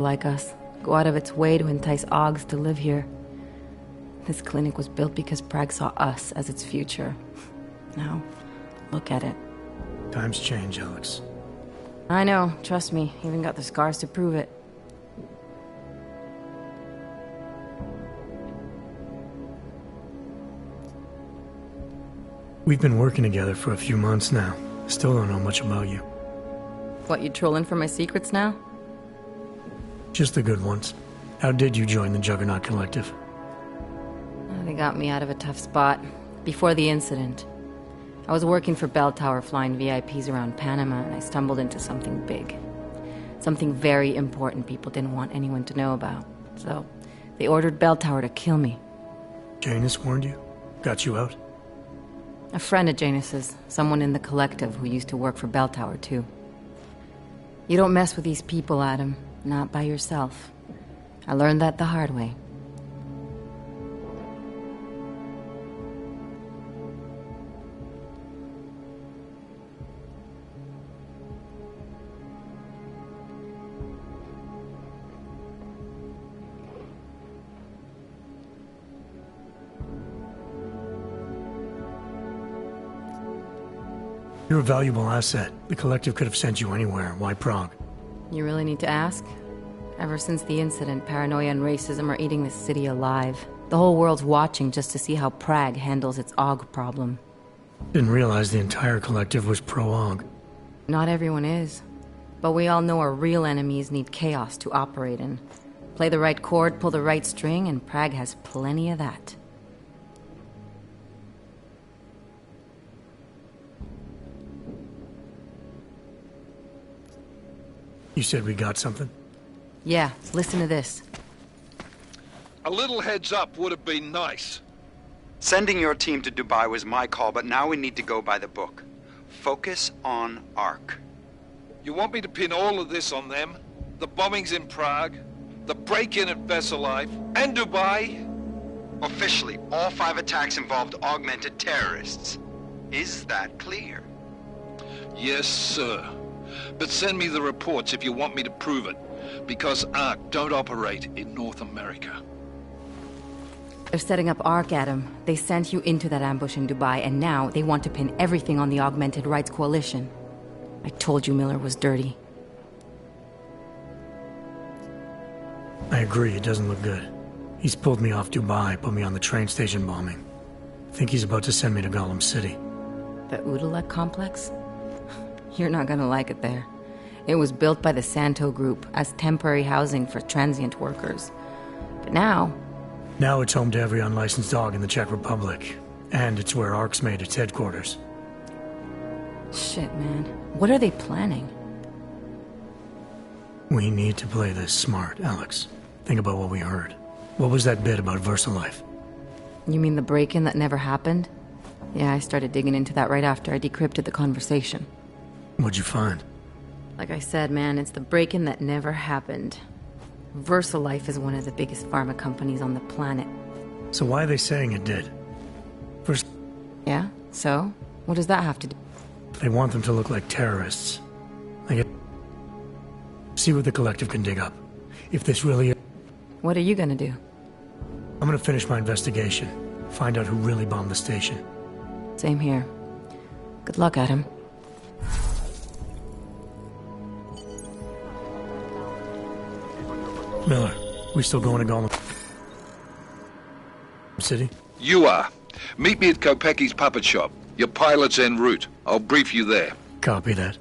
like us go out of its way to entice Augs to live here. This clinic was built because Prague saw us as its future. Now, look at it. Times change, Alex. I know, trust me. Even got the scars to prove it. We've been working together for a few months now. Still don't know much about you. What, you trolling for my secrets now? Just the good ones. How did you join the Juggernaut Collective? They got me out of a tough spot. Before the incident, I was working for Bell Tower flying VIPs around Panama, and I stumbled into something big. Something very important people didn't want anyone to know about. So, they ordered Bell Tower to kill me. Janus warned you? Got you out? A friend of Janus's, someone in the collective who used to work for Bell Tower too. You don't mess with these people, Adam. Not by yourself. I learned that the hard way. You're a valuable asset. The Collective could have sent you anywhere. Why Prague? You really need to ask? Ever since the incident, paranoia and racism are eating this city alive. The whole world's watching just to see how Prague handles its AUG problem. Didn't realize the entire Collective was pro-AUG. Not everyone is. But we all know our real enemies need chaos to operate in. Play the right chord, pull the right string, and Prague has plenty of that. You said we got something? Yeah, listen to this. A little heads up would have been nice. Sending your team to Dubai was my call, but now we need to go by the book. Focus on ARC. You want me to pin all of this on them? The bombings in Prague, the break-in at Versalife, and Dubai? Officially, all 5 attacks involved augmented terrorists. Is that clear? Yes, sir. But send me the reports if you want me to prove it, because ARC don't operate in North America. They're setting up ARC, Adam. They sent you into that ambush in Dubai, and now they want to pin everything on the Augmented Rights Coalition. I told you Miller was dirty. I agree, it doesn't look good. He's pulled me off Dubai, put me on the train station bombing. Think he's about to send me to Gollum City. The Udalek complex? You're not gonna like it there. It was built by the Santo Group as temporary housing for transient workers. But now... Now it's home to every unlicensed dog in the Czech Republic. And it's where ARC's made its headquarters. Shit, man. What are they planning? We need to play this smart, Alex. Think about what we heard. What was that bit about Versalife? You mean the break-in that never happened? Yeah, I started digging into that right after I decrypted the conversation. What'd you find? Like I said, man, it's the break-in that never happened. Versalife is one of the biggest pharma companies on the planet. So why are they saying it did? First, Yeah? So? What does that have to do? they want them to look like terrorists. See what the Collective can dig up. If this really is... What are you gonna do? I'm gonna finish my investigation. Find out who really bombed the station. Same here. Good luck, Adam. Miller, we still going to Gollum City? You are. Meet me at Kopecki's puppet shop. Your pilot's en route. I'll brief you there. Copy that.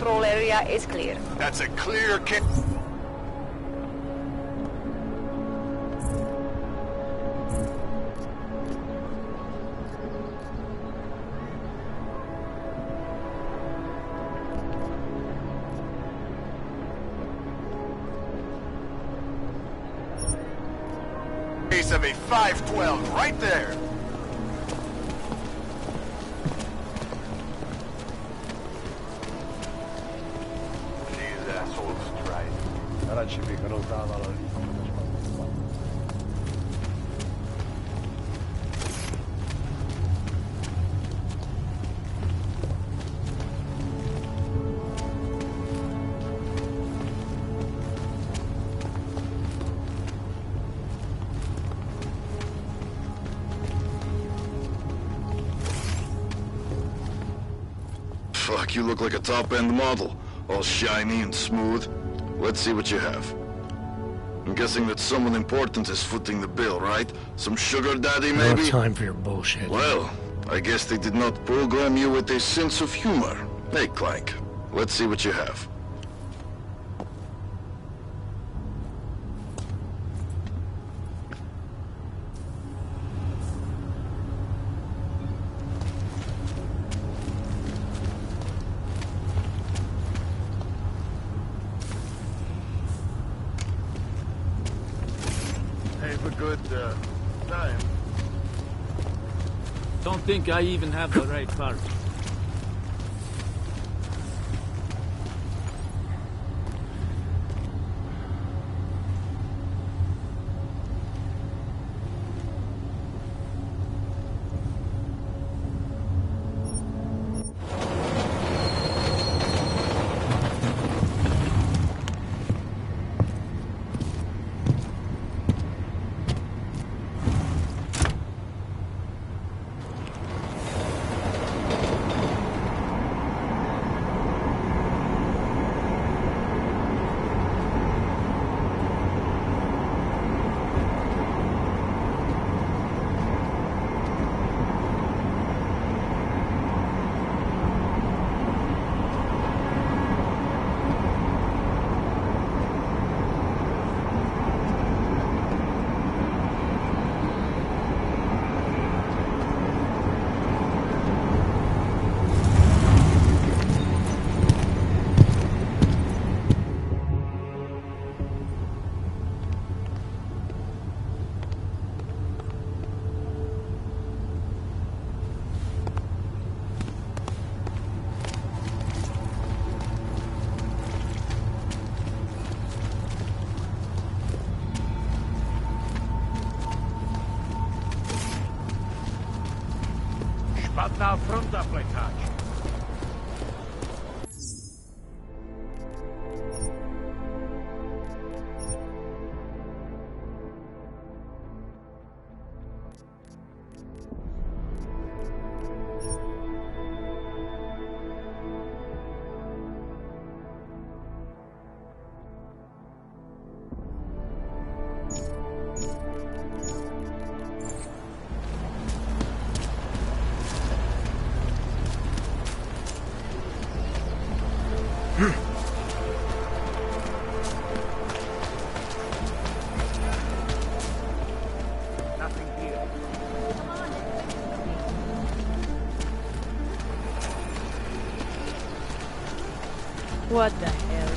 control area is clear. That's a clear kick. Case of a 512 right there. These assholes tried. Fuck, you look like a top-end model. All shiny and smooth. Let's see what you have. I'm guessing that someone important is footing the bill, right? Some sugar daddy, maybe? No time for your bullshit. Well, I guess they did not program you with a sense of humor. Hey, Clank, let's see what you have. Have a good time. Don't think I even have the right part. Spadna fronta plecać. Nothing here. What the hell?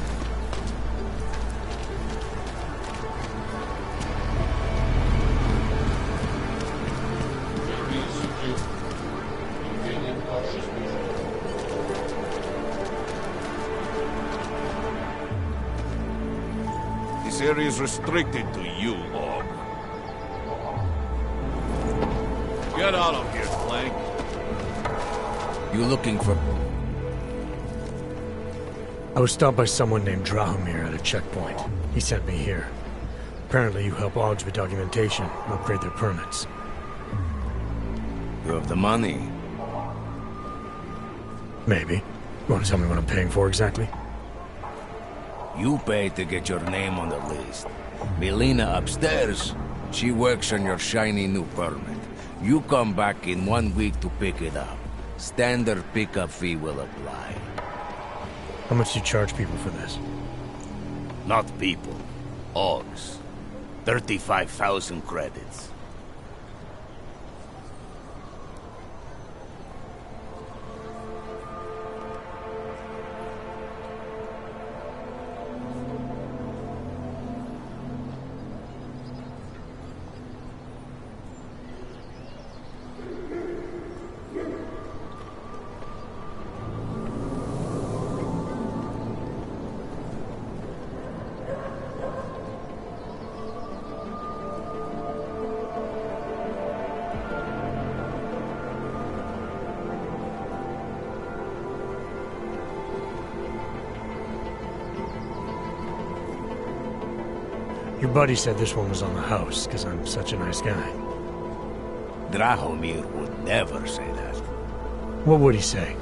This area is restricted to you, Og. Get out of here, Clank. You looking for... I was stopped by someone named Drahomir at a checkpoint. He sent me here. Apparently you help Augs with documentation and upgrade their permits. You have the money? Maybe. You want to tell me what I'm paying for exactly? You pay to get your name on the list. Melina upstairs, she works on your shiny new permit. You come back in 1 week to pick it up. Standard pickup fee will apply. How much do you charge people for this? Not people. Augs. 35,000 credits. Your buddy said this one was on the house, because I'm such a nice guy. Drahomir would never say that. What would he say?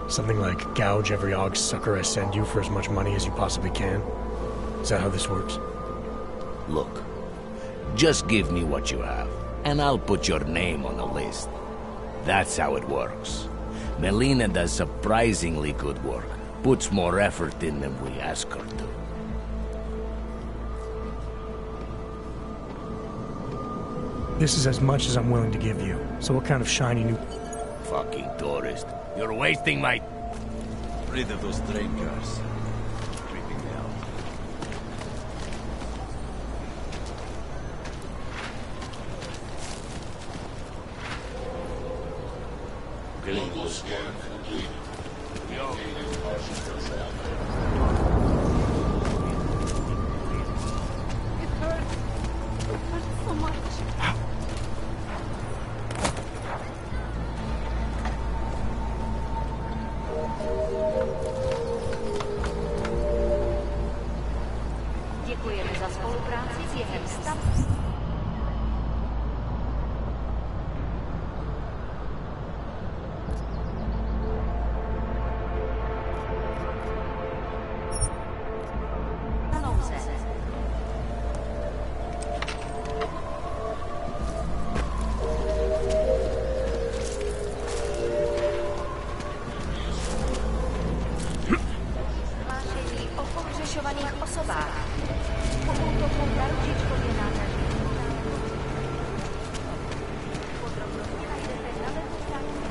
Something like, gouge every Aug sucker I send you for as much money as you possibly can? Is that how this works? Look, just give me what you have, and I'll put your name on the list. That's how it works. Melina does surprisingly good work. Puts more effort in than we ask her to. This is as much as I'm willing to give you. So what kind of shiny new... Fucking tourist. You're wasting my... Rid of those train cars. Creeping me out. Global scan complete. Děkujeme za spolupráci během stavu. Hlášení o pohřešovaných osobách. Pokutovou na ručičkově nádraží. Podrobnosti najdete na webu státní.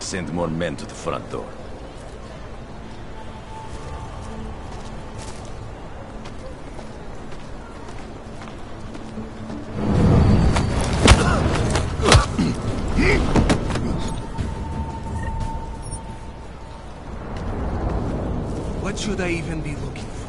Send more men to the front door. What should I even be looking for?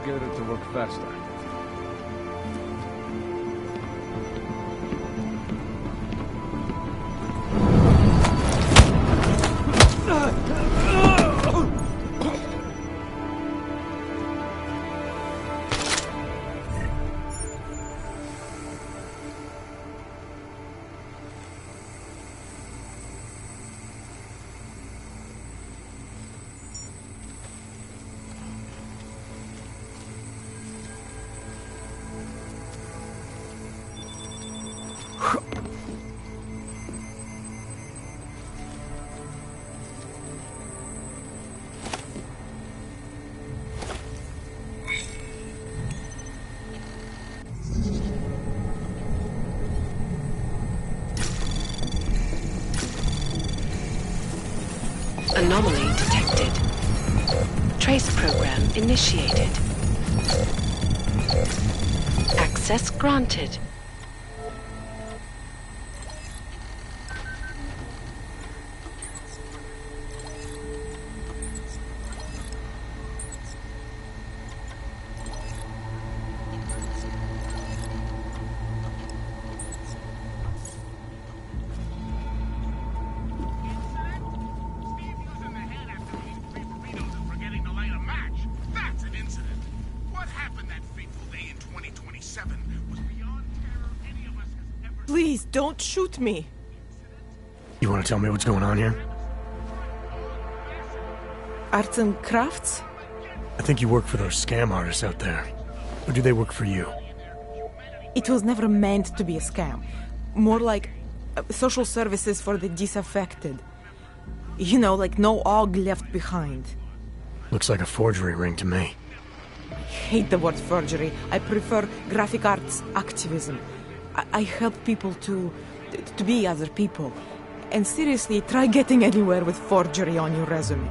Get it to work faster. Anomaly detected. Trace program initiated. Access granted. Please, don't shoot me. You want to tell me what's going on here? Arts and crafts? I think you work for those scam artists out there. Or do they work for you? It was never meant to be a scam. More like social services for the disaffected. You know, like no og left behind. Looks like a forgery ring to me. I hate the word forgery. I prefer graphic arts activism. I help people to be other people. And seriously, try getting anywhere with forgery on your resume.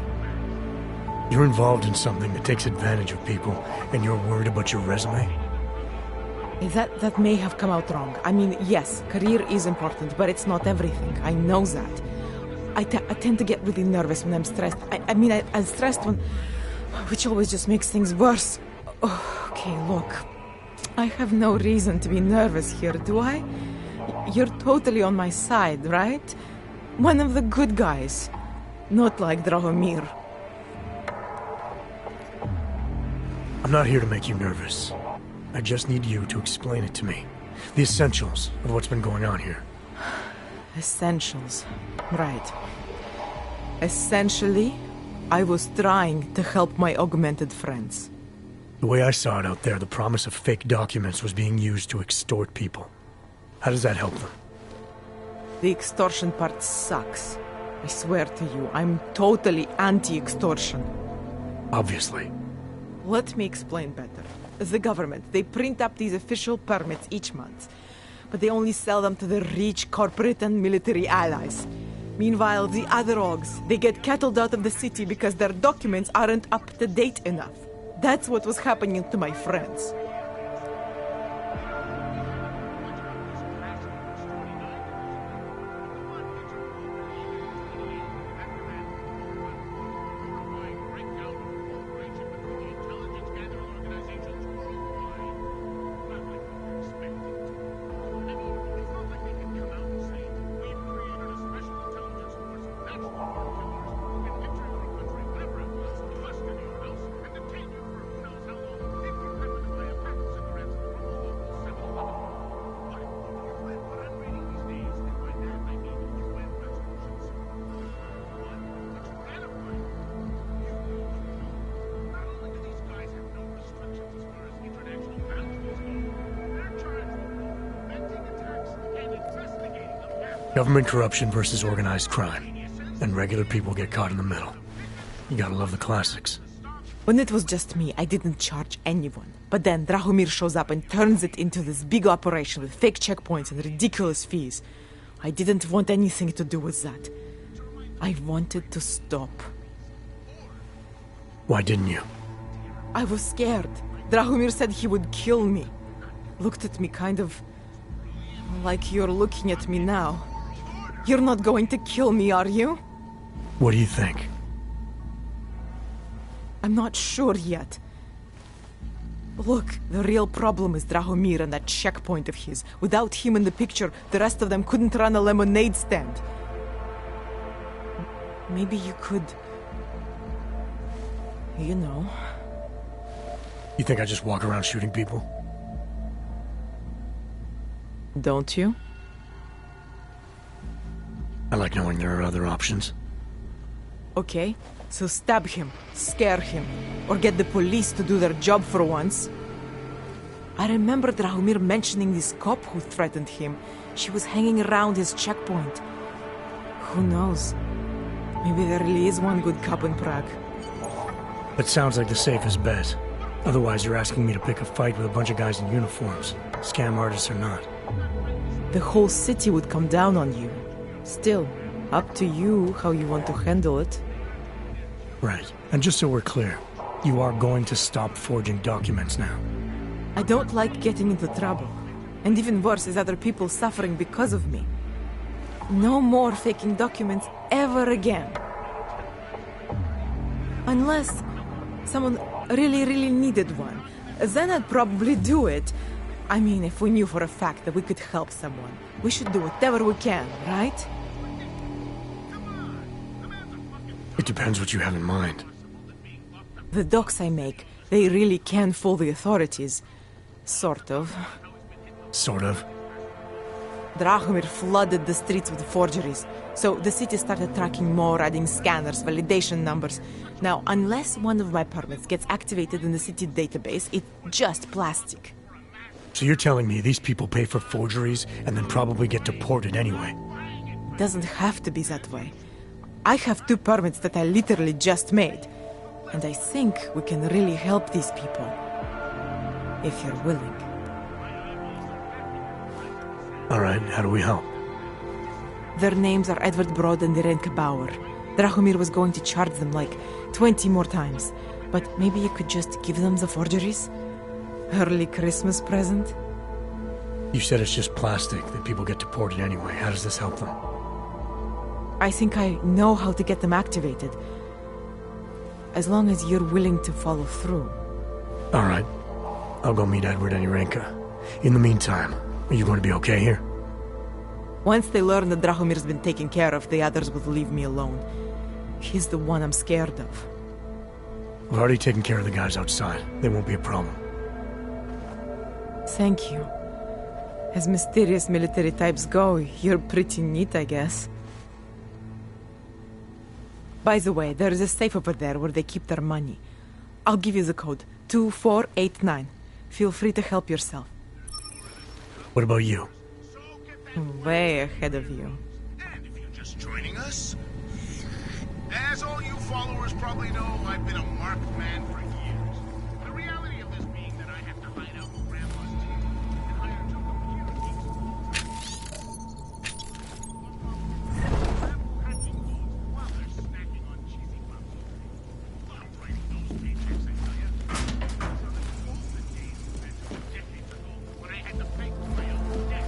You're involved in something that takes advantage of people, and you're worried about your resume? That may have come out wrong. I mean, yes, career is important, but it's not everything. I know that. I tend to get really nervous when I'm stressed. I'm stressed when... which always just makes things worse. Oh, okay, look. I have no reason to be nervous here, do I? You're totally on my side, right? One of the good guys. Not like Drahomir. I'm not here to make you nervous. I just need you to explain it to me. The essentials of what's been going on here. Essentials. Right. Essentially, I was trying to help my augmented friends. The way I saw it out there, the promise of fake documents was being used to extort people. How does that help them? The extortion part sucks. I swear to you, I'm totally anti-extortion. Obviously. Let me explain better. The government, they print up these official permits each month, but they only sell them to the rich corporate and military allies. Meanwhile, the other Augs, they get cattled out of the city because their documents aren't up to date enough. That's what was happening to my friends. Government corruption versus organized crime. And regular people get caught in the middle. You gotta love the classics. When it was just me, I didn't charge anyone. But then Drahomir shows up and turns it into this big operation with fake checkpoints and ridiculous fees. I didn't want anything to do with that. I wanted to stop. Why didn't you? I was scared. Drahomir said he would kill me. Looked at me kind of... like you're looking at me now. You're not going to kill me, are you? What do you think? I'm not sure yet. Look, the real problem is Drahomir and that checkpoint of his. Without him in the picture, the rest of them couldn't run a lemonade stand. Maybe you could... you know... You think I just walk around shooting people? Don't you? I like knowing there are other options. Okay, so stab him, scare him, or get the police to do their job for once. I remember Drahomir mentioning this cop who threatened him. She was hanging around his checkpoint. Who knows? Maybe there really is one good cop in Prague. That sounds like the safest bet. Otherwise, you're asking me to pick a fight with a bunch of guys in uniforms, scam artists or not. The whole city would come down on you. Still, up to you how you want to handle it. Right. And just so we're clear, you are going to stop forging documents now. I don't like getting into trouble. And even worse is other people suffering because of me. No more faking documents ever again. Unless someone really needed one. Then I'd probably do it. I mean, if we knew for a fact that we could help someone, we should do whatever we can, right? It depends what you have in mind. The docs I make, they really can fool the authorities. Sort of. Sort of? Drahomir flooded the streets with forgeries. So the city started tracking more, adding scanners, validation numbers. Now, unless one of my permits gets activated in the city database, it's just plastic. So you're telling me these people pay for forgeries and then probably get deported anyway? Doesn't have to be that way. I have 2 permits that I literally just made. And I think we can really help these people. If you're willing. Alright, how do we help? Their names are Edward Broad and Irenka Bauer. Drahomir was going to charge them like 20 more times. But maybe you could just give them the forgeries? Early Christmas present? You said it's just plastic, that people get deported anyway. How does this help them? I think I know how to get them activated. As long as you're willing to follow through. Alright. I'll go meet Edward and Irenka. In the meantime, are you going to be okay here? Once they learn that Drahomir's been taken care of, the others will leave me alone. He's the one I'm scared of. I've already taken care of the guys outside. They won't be a problem. Thank you. As mysterious military types go, you're pretty neat, I guess. By the way, there is a safe over there where they keep their money. I'll give you the code. 2489. Feel free to help yourself. What about you? Way ahead of you. And if you're just joining us, as all you followers probably know, I've been a marked man for years. The reality of this being that I have to hide out with Grandpa's team and hire 2 computer geeks. Hacking modes while they're snacking on cheesy puffs. Love writing those paychecks, I tell ya. Those are the golden days compared to decades ago when I had to pay for my own debt.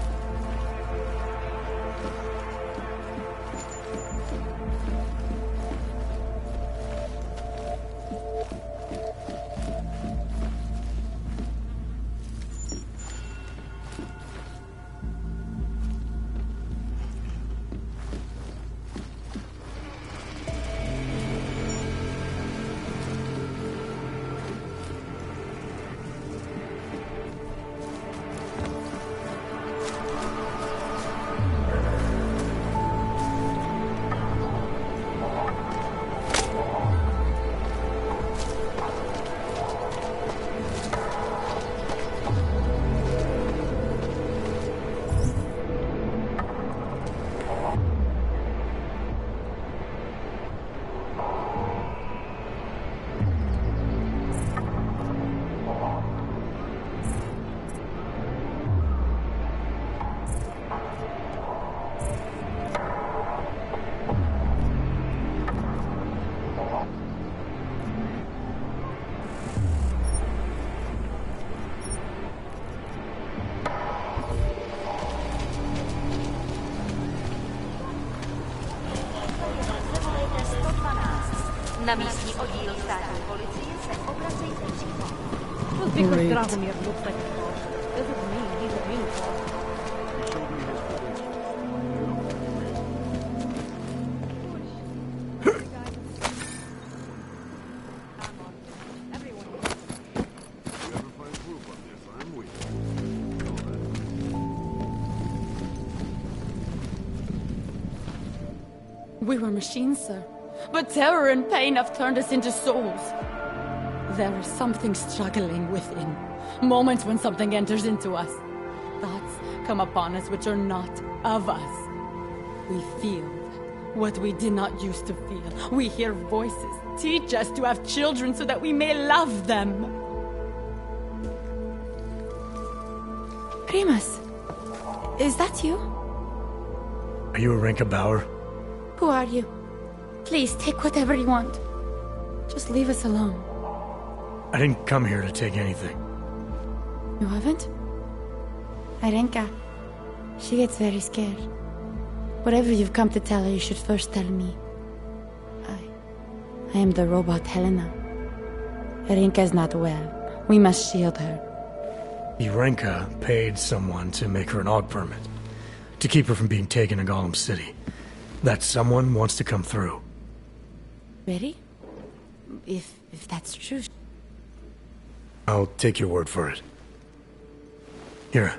Na místní oddíl státní policie se obracejte přímo. Just because Drahomir looks like a fraud doesn't mean he's a real fraud. We were machines, sir. But terror and pain have turned us into souls. There is something struggling within. Moments when something enters into us. Thoughts come upon us which are not of us. We feel what we did not used to feel. We hear voices teach us to have children so that we may love them. Primus, is that you? Are you Irenka Bauer? Who are you? Please, take whatever you want. Just leave us alone. I didn't come here to take anything. You haven't? Irenka, she gets very scared. Whatever you've come to tell her, you should first tell me. I am the robot Helena. Irenka is not well. We must shield her. Irenka paid someone to make her an AUG permit. To keep her from being taken to Gollum City. That someone wants to come through. Really? If that's true... I'll take your word for it. Here,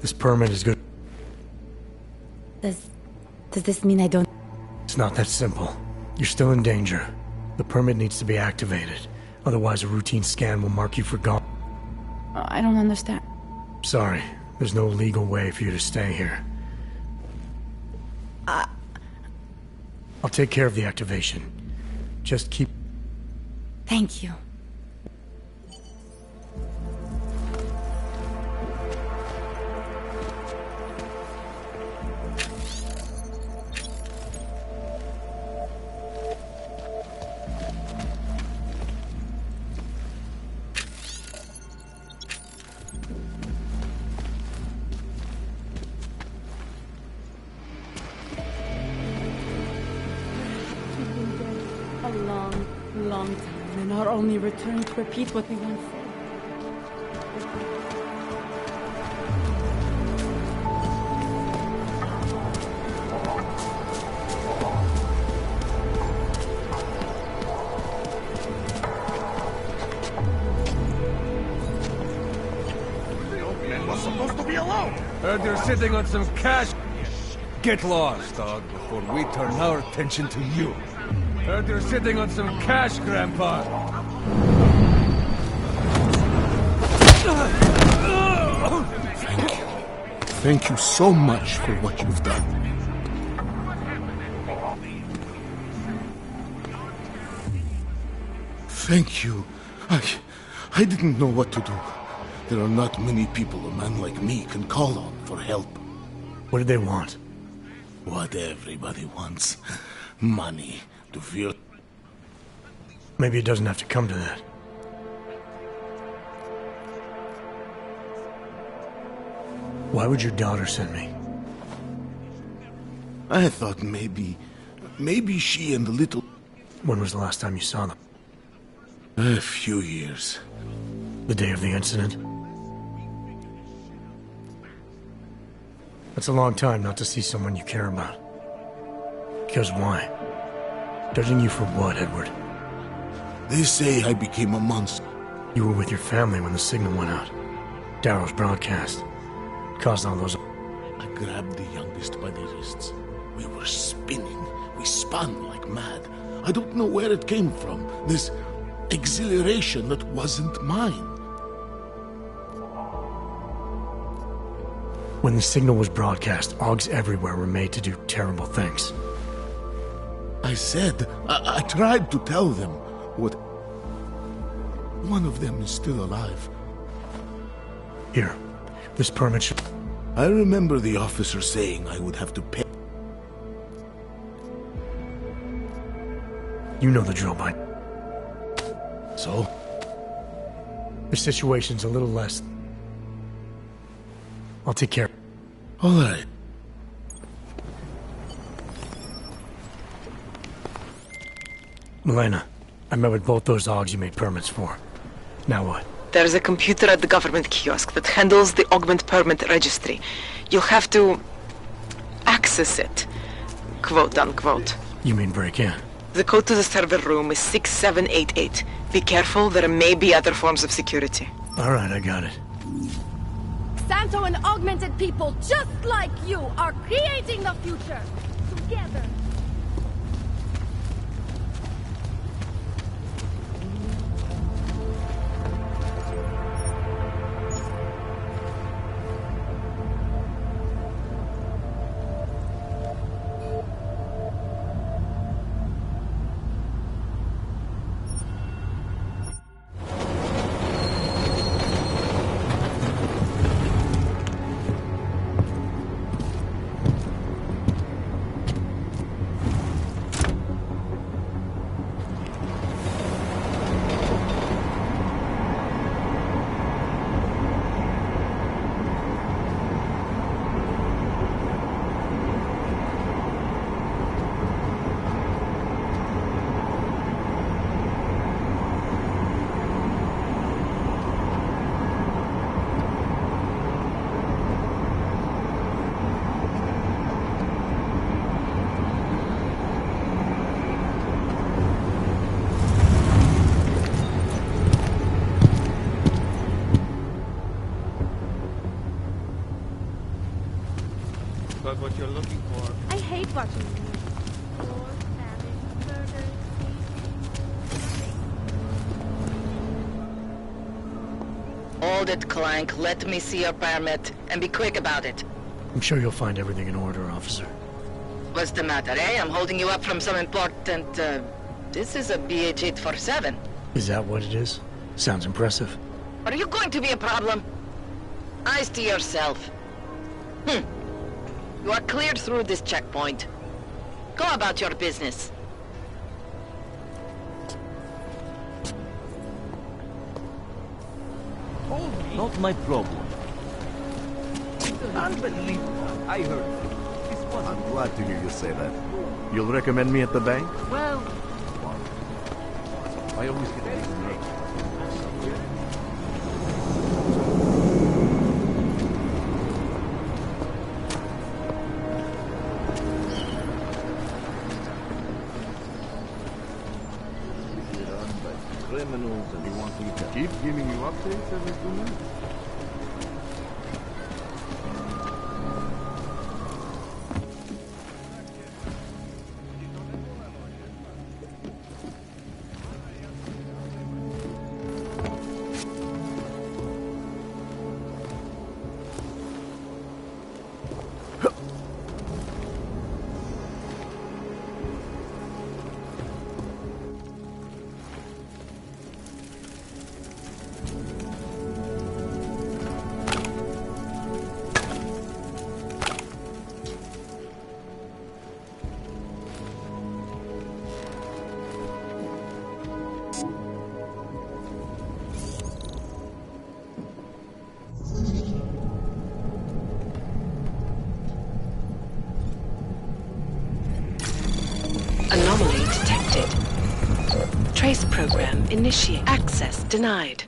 this permit is good. Does this mean I don't... It's not that simple. You're still in danger. The permit needs to be activated. Otherwise, a routine scan will mark you for gone. I don't understand. Sorry, there's no legal way for you to stay here. I'll take care of the activation. Just keep... Thank you. Long time, and our only return to repeat what we once said. The old man was supposed to be alone. Heard you're sitting on some cash. Get lost, dog, before we turn our attention to you. Heard you're sitting on some cash, Grandpa. Thank you. Thank you so much for what you've done. Thank you. I didn't know what to do. There are not many people a man like me can call on for help. What do they want? What everybody wants. Money. To feel... Maybe it doesn't have to come to that. Why would your daughter send me? I thought maybe she and the little... When was the last time you saw them? A few years. The day of the incident? That's a long time not to see someone you care about. Because why? Judging you for what, Edward? They say I became a monster. You were with your family when the signal went out. Darrow's broadcast. Caused all those... I grabbed the youngest by the wrists. We were spinning. We spun like mad. I don't know where it came from. This exhilaration that wasn't mine. When the signal was broadcast, Augs everywhere were made to do terrible things. I tried to tell them what... One of them is still alive. Here, this permit should... I remember the officer saying I would have to pay... You know the drill, by... So? The situation's a little less... I'll take care. All right. Milena, I met with both those Augs you made permits for. Now what? There's a computer at the government kiosk that handles the augment permit registry. You'll have to access it, quote unquote. You mean break in? The code to the server room is 6788. Be careful, there may be other forms of security. All right, I got it. Santo and augmented people just like you are creating the future together. Got what you're looking for. I hate watching the news. War, famine, murder, Hold it, Clank. Let me see your permit. And be quick about it. I'm sure you'll find everything in order, officer. What's the matter, eh? I'm holding you up from some important, This is a BH-847. Is that what it is? Sounds impressive. Are you going to be a problem? Eyes to yourself. You are cleared through this checkpoint. Go about your business. Not my problem. Unbelievable. I heard. I'm glad to hear you say that. You'll recommend me at the bank? Well, I always get a little nervous. Criminals, and they want me to keep giving you updates every 2 minutes. Anomaly detected. Trace program initiate. Access denied.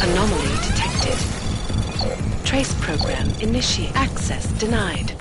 Anomaly detected. Trace program initiate. Access denied.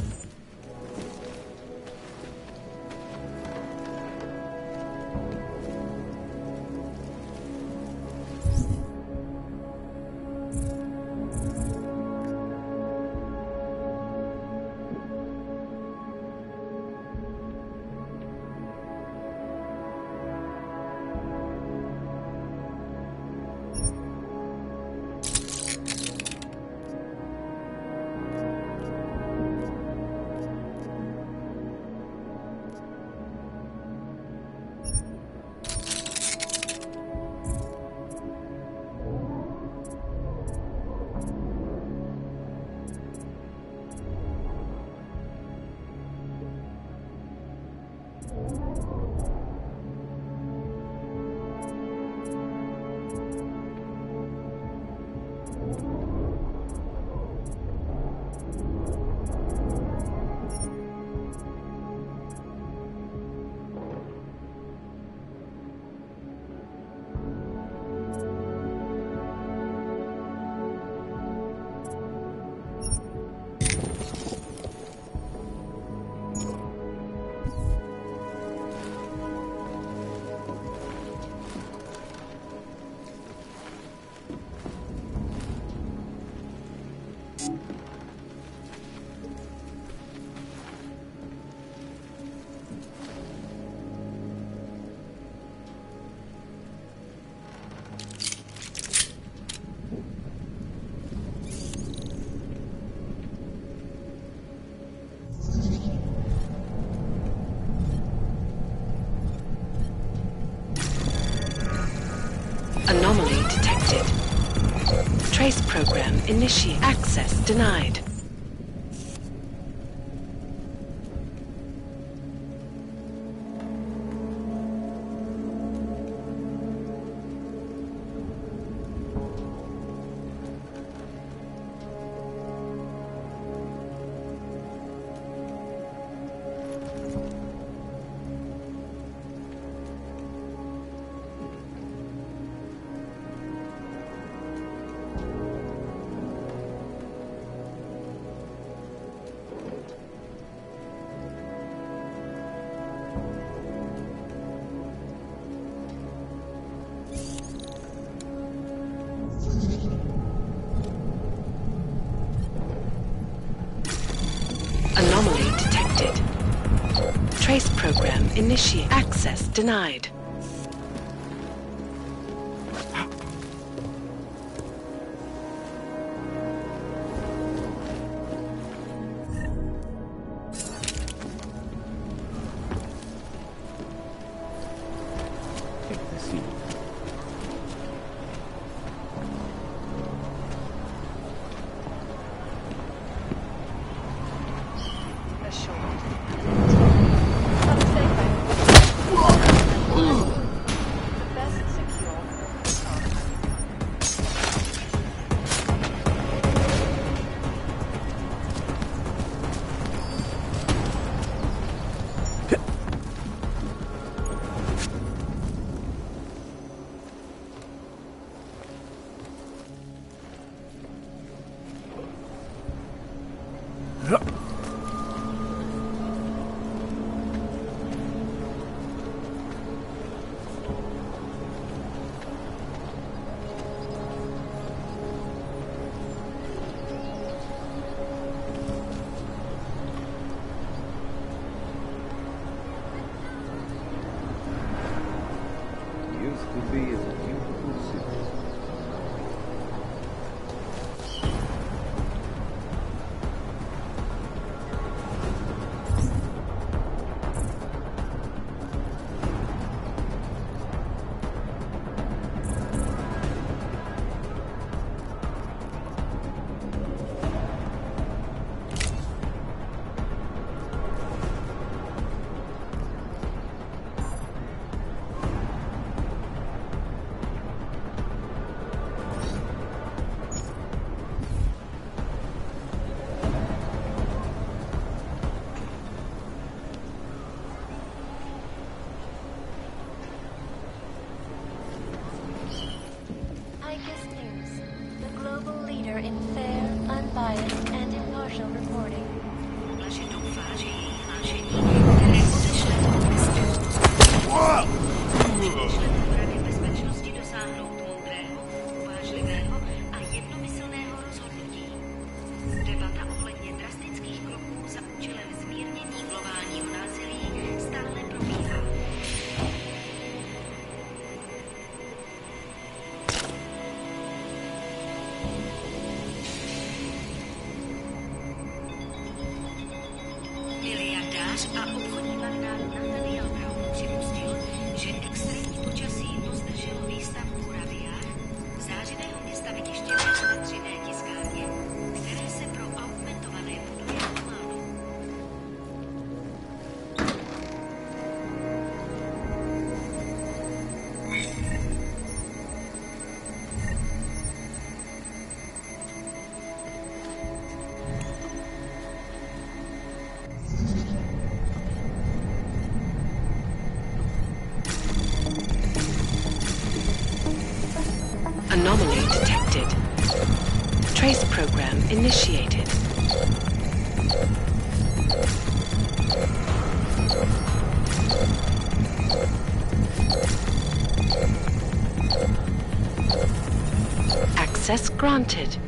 Anomaly detected. Trace program initiate. Access denied. Trace program initiate. Access denied. Anomaly detected. Trace program initiated. Access granted.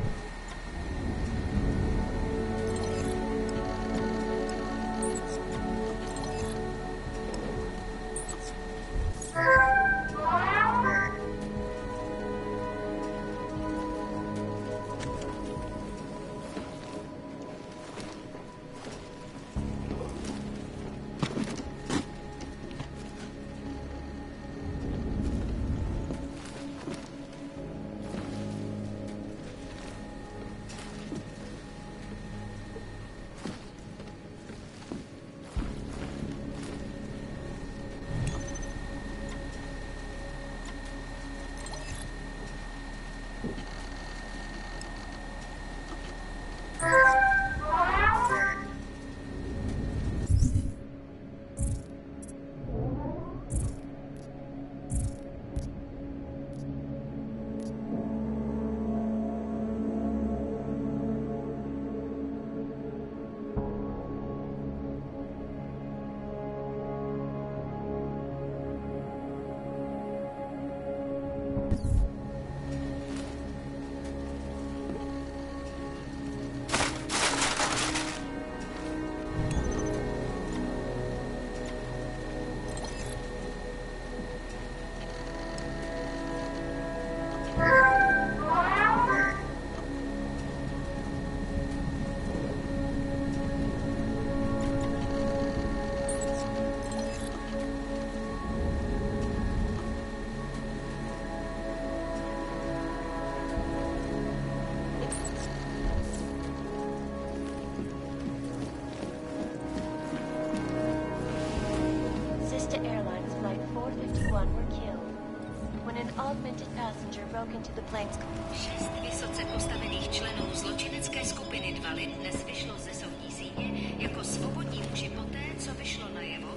augmented passenger broke into the plane's... 6 vysoce postavených členů zločinecké skupiny Dvalit dnes vyšlo ze soudní síně jako svobodní muži poté, co vyšlo najevo,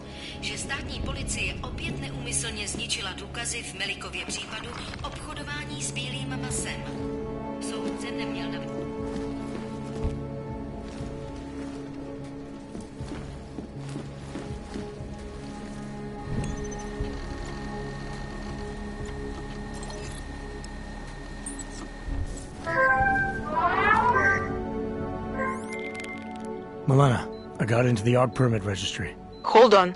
že státní policie opět neúmyslně zničila důkazy v Melikově případu obchodování s bílým masem. Soudce neměl na... Milena, I got into the ARB permit registry. Hold on.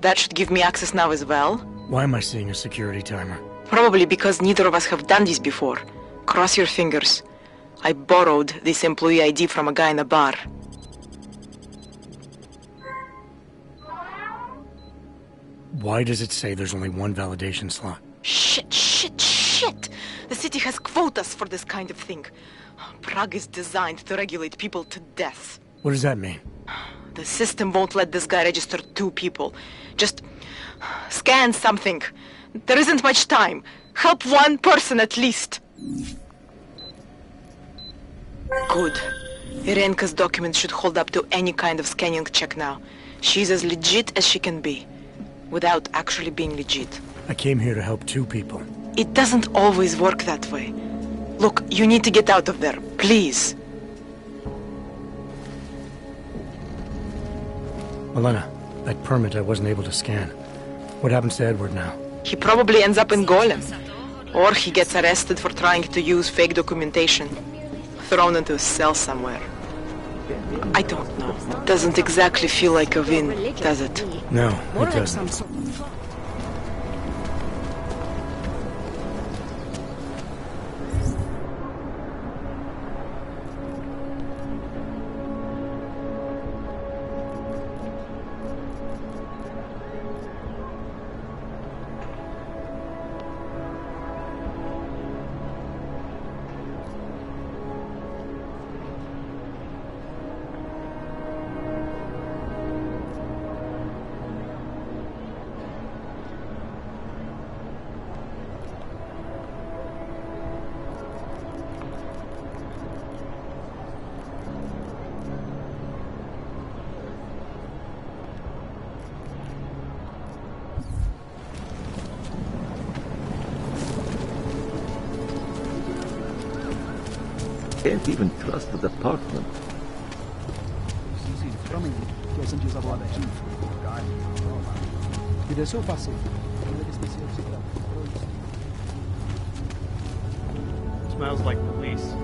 That should give me access now as well. Why am I seeing a security timer? Probably because neither of us have done this before. Cross your fingers. I borrowed this employee ID from a guy in a bar. Why does it say there's only one validation slot? Shit! The city has quotas for this kind of thing. Prague is designed to regulate people to death. What does that mean? The system won't let this guy register 2 people. Just scan something. There isn't much time. Help 1 person at least. Good. Irenka's documents should hold up to any kind of scanning check now. She's as legit as she can be, without actually being legit. I came here to help 2 people. It doesn't always work that way. Look, you need to get out of there, please. Milena, that permit I wasn't able to scan. What happens to Edward now? He probably ends up in Golem. Or he gets arrested for trying to use fake documentation. Thrown into a cell somewhere. I don't know. Doesn't exactly feel like a win, does it? No, it doesn't. Can't even trust the department. Smells like police.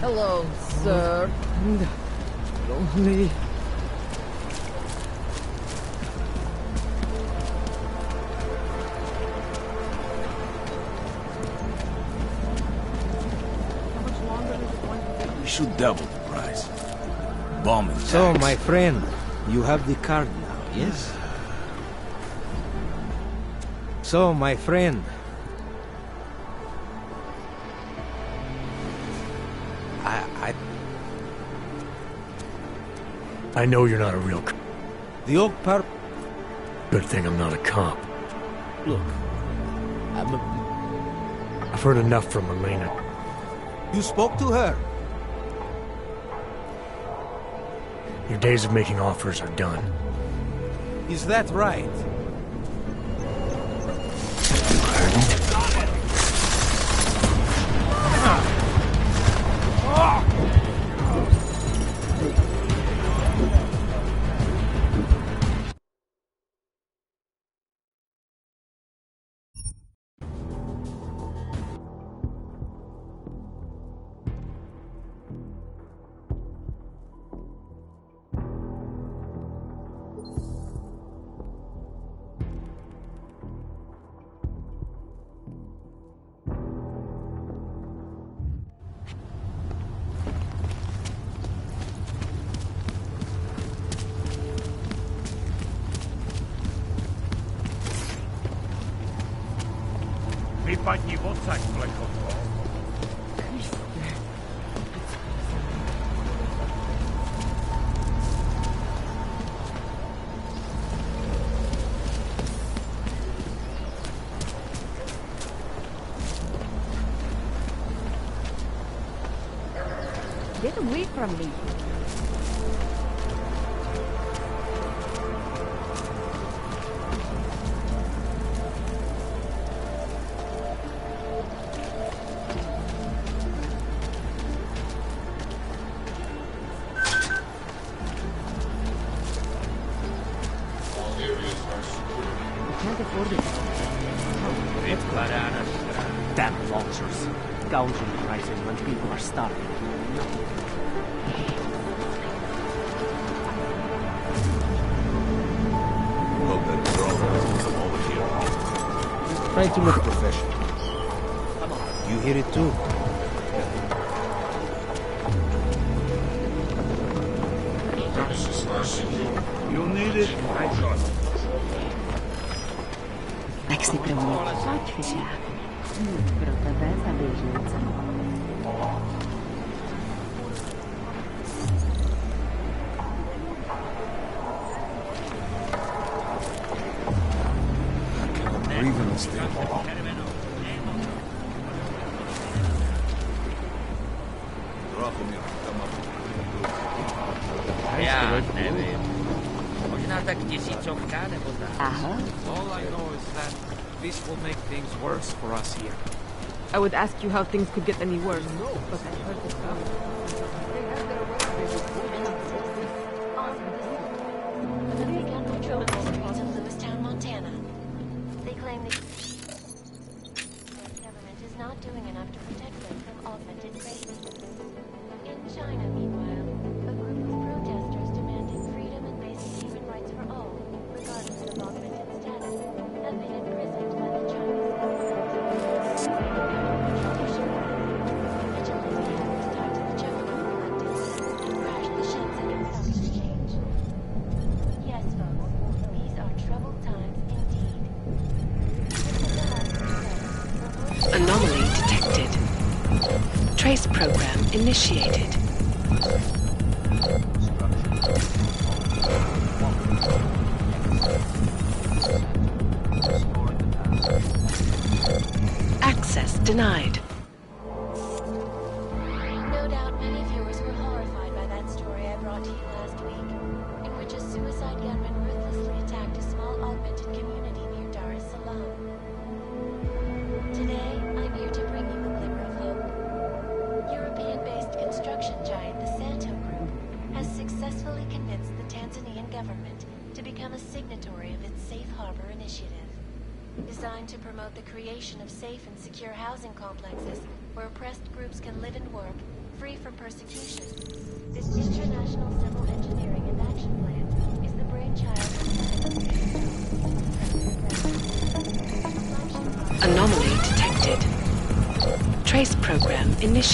Hello, sir. Lonely. We should double the price. Bombing tax. So, my friend, you have the card now, yes? So, my friend... I know you're not a real cop. The Oak Park... Good thing I'm not a cop. Look, I'm a... I've heard enough from Elena. You spoke to her? Your days of making offers are done. Is that right? Wypadnij w odsach, mlekotwo. Get away from me. Can't afford it. It's bananas. Damn vultures. Gouging prices when people are starving. Hope that drone doesn't come over to your home. Try to look professional. You hear it too? You'll need it. Tak si pro mě plač, Fišák. Pro tebe za běžnice. Breathe in the state. Drop him here. Come up. Já nevím. Možná tak tisícovka nebo tak. Aha. All I know is that this will make things worse for us here. I would ask you how things could get any worse, but I heard this coming. Lewistown, Montana. They claim the government is not doing enough to protect them from augmented race. In China, meanwhile, a group of protesters demanding freedom and basic human rights for all, regardless of augmented status, have been imprisoned by the Chinese vigilante efforts tied to the China collective crashed the Shenzhen Stock Exchange. Yes, folks, these are troubled times indeed. Anomaly detected. Trace program initiated. Access denied. No doubt many viewers were horrified by that story I brought to you last week, in which a suicide gunman ruthlessly attacked a small augmented community near Dar es Salaam. Today, I'm here to bring you a glimmer of hope. European-based construction giant the Santo Group has successfully convinced the Tanzanian government to become a signatory of its Safe Harbor initiative. Designed to promote the creation of safe and secure housing complexes where oppressed groups can live and work, free from persecution. This international civil engineering and action plan is the brainchild of Anomaly detected. Trace program initiated. Access denied. from Picus. Tradition, precision, refinement. Stand the watches. It's about time. No doubt many viewers were horrified by that story I brought to you last week,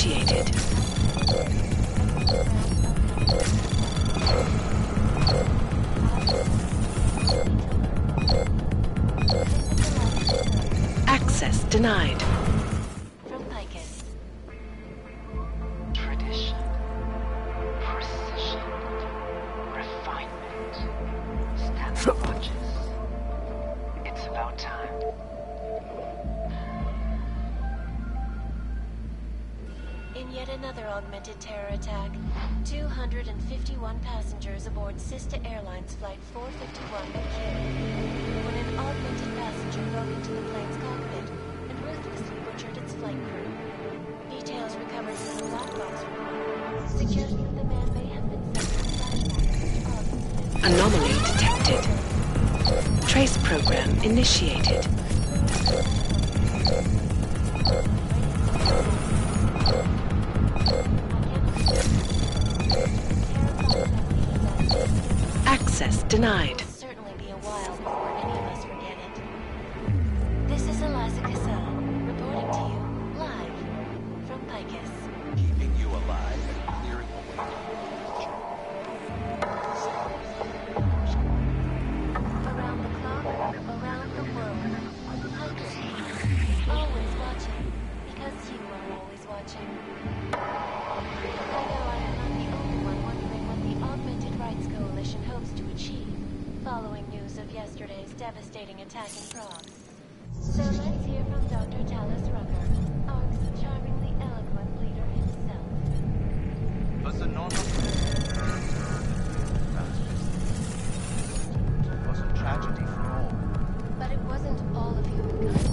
in which a suicide gunman ruthlessly attacked a small augmented community near Dar es Salaam. Today, I'm here to bring you a glimmer of hope. European-based construction giant the Santo Group has successfully convinced the Tanzanian government to become a signatory of its Safe Harbor initiative. Designed to promote the creation of safe and secure housing complexes where oppressed groups can live and work, free from persecution. This international civil engineering and action plan is the brainchild of Anomaly detected. Trace program initiated. yet another augmented terror attack. 251 passengers aboard Sista Airlines Flight 451 were killed when an augmented passenger broke into the plane's cockpit and ruthlessly butchered its flight crew. Details recovered from the black box report suggest that the man may have been suffering flashbacks. Anomaly detected. Trace program initiated. Access denied. It'll certainly be a while before any of us forget it. This is Eliza Cassell, reporting to you, live, from Picus. Keeping you alive and clearing the way to the future. Around the clock, around the world. Picus. Always watching, because you are always watching. I know I am not the only one wondering what the Augmented Rights Coalition hopes to achieve, following news of yesterday's devastating attack in Prague. So let's hear from Dr. Talis Rucker, ARC's charmingly eloquent leader himself. Was the normal it was a tragedy for all. But it wasn't all of you who got it.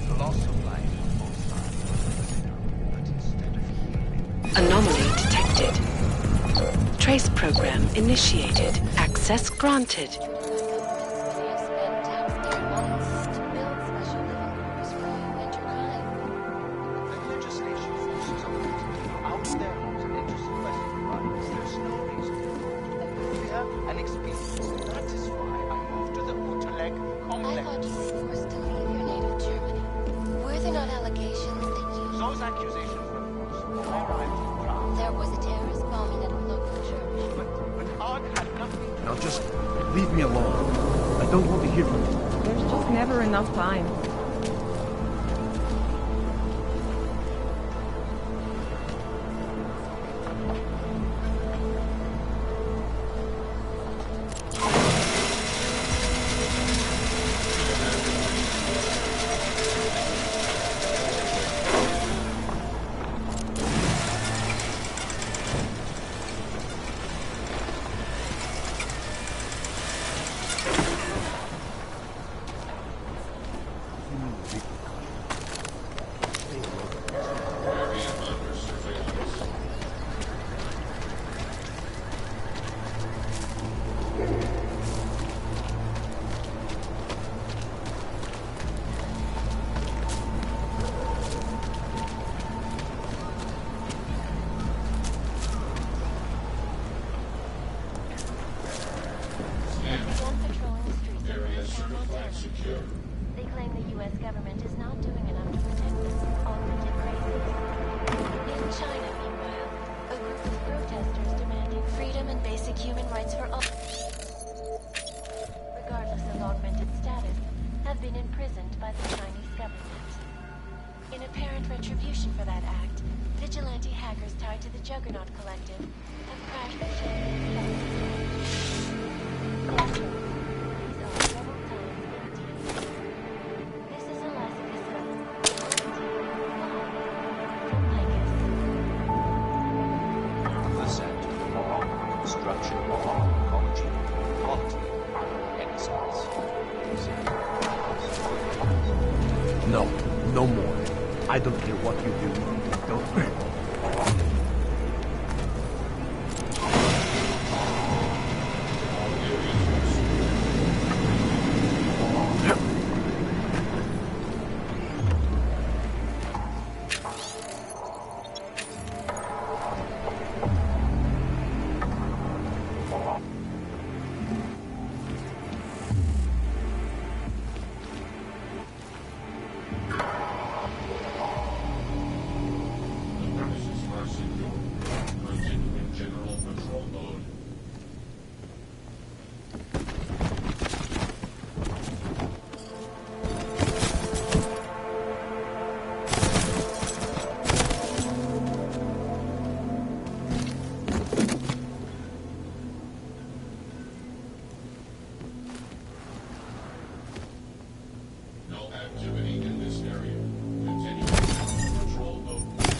The loss of life on both sides was bitter, but instead of healing... Anomaly detected. Trace program initiated. Access granted. Now just leave me alone. I don't want to hear from you. There's just never enough time. They claim the U.S. government is not doing enough to protect this augmented races. In China, meanwhile, a group of protesters demanding freedom and basic human rights for all, regardless of augmented status, have been imprisoned by the Chinese government. In apparent retribution for that act, vigilante hackers tied to the Juggernaut Collective have crashed the ship in No, no more. I don't care what you do. Don't. Activity in this area. Continue to control node.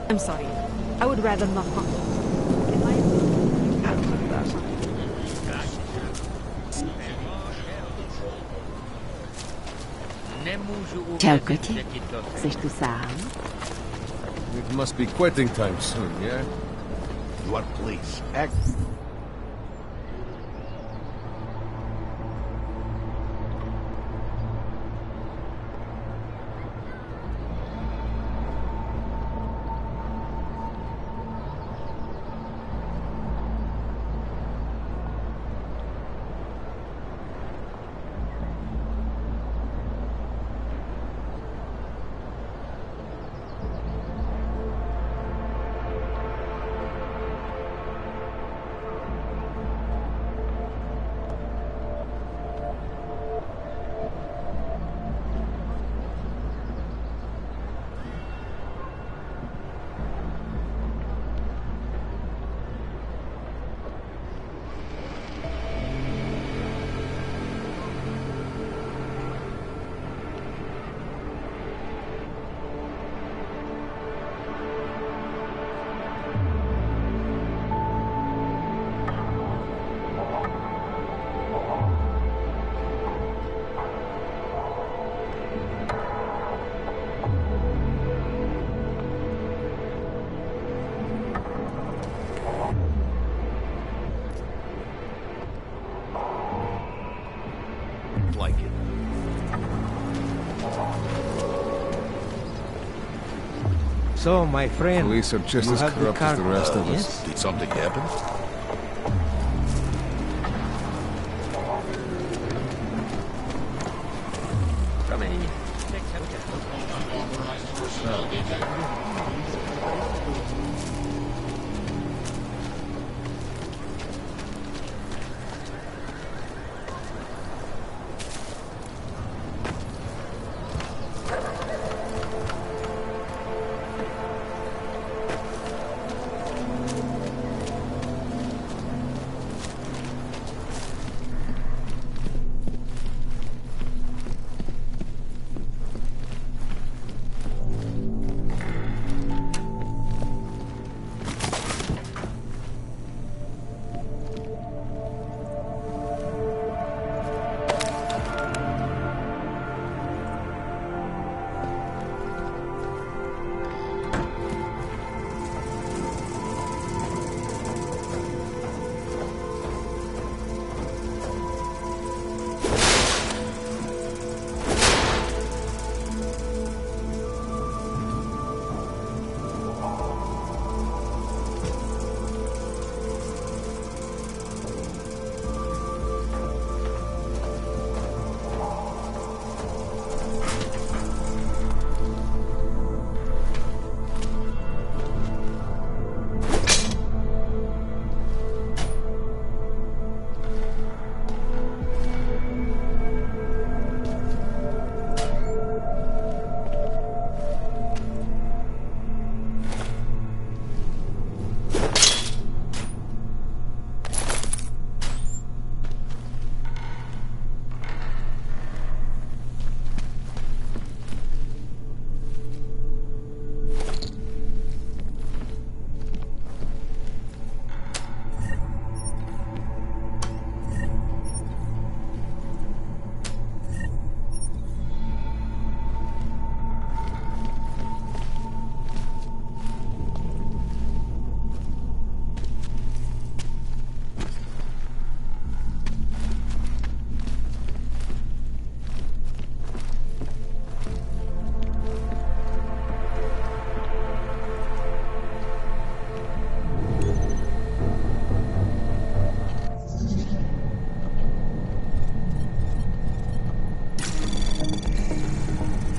I'm sorry. I would rather not talk. Čelkoti, seš tu sám? It must be quitting time soon, yeah? What, please? Act. Like it. So, my friend, Police are just you as have the corrupt as the card rest now, of us. yes? Did something happen?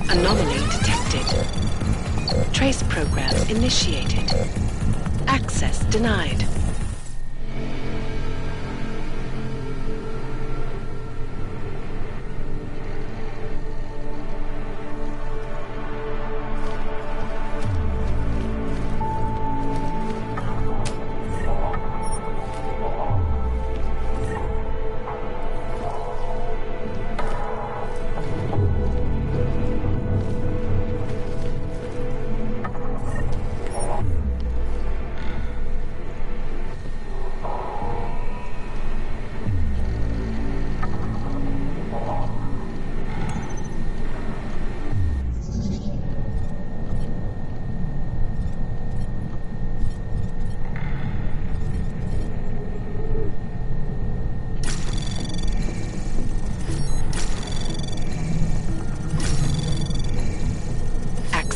Anomaly detected. Trace program initiated. Access denied.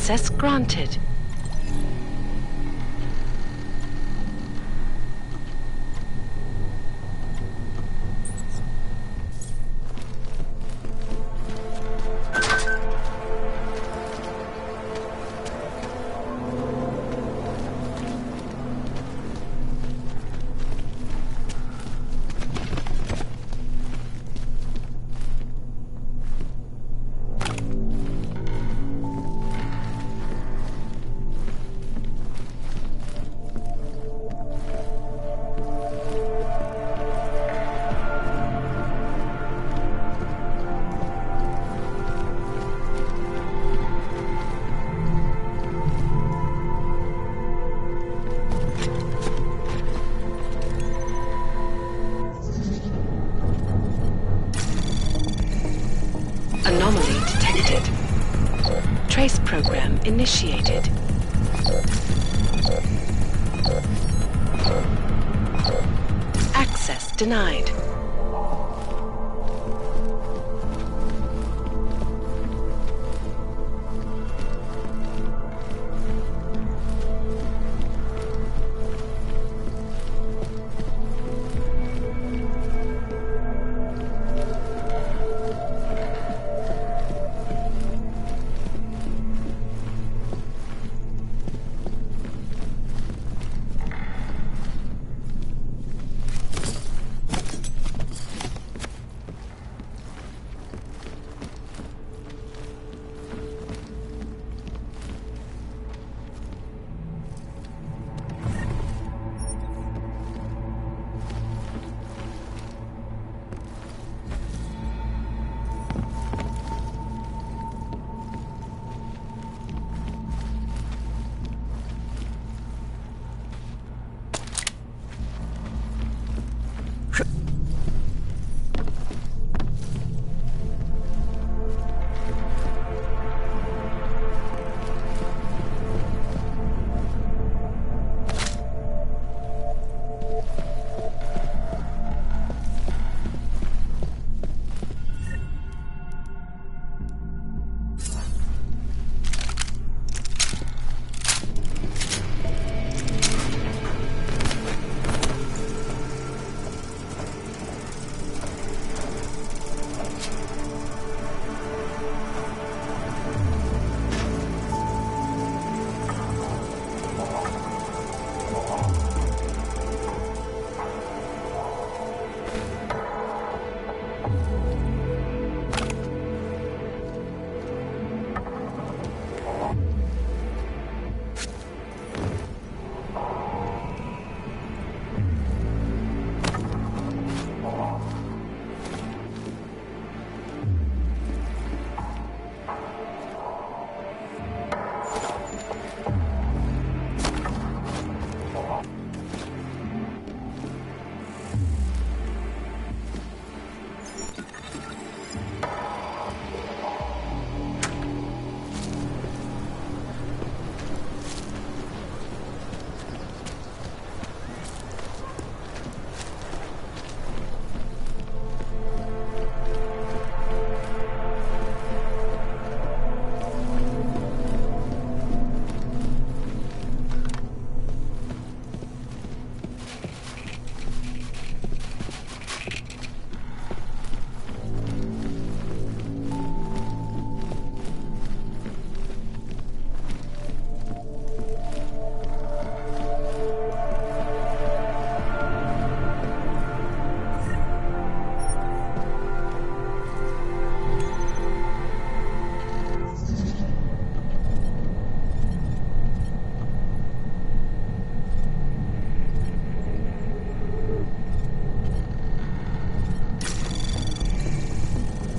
Access granted. Anomaly detected. Trace program initiated. Access denied.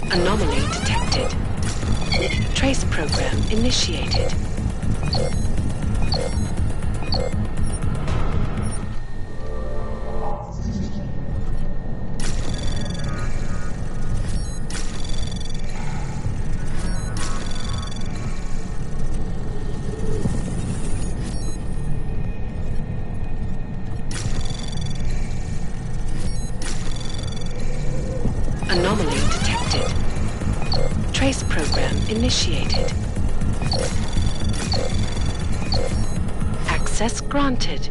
Anomaly detected. Trace program initiated. Anomaly detected. Trace program initiated. Access granted.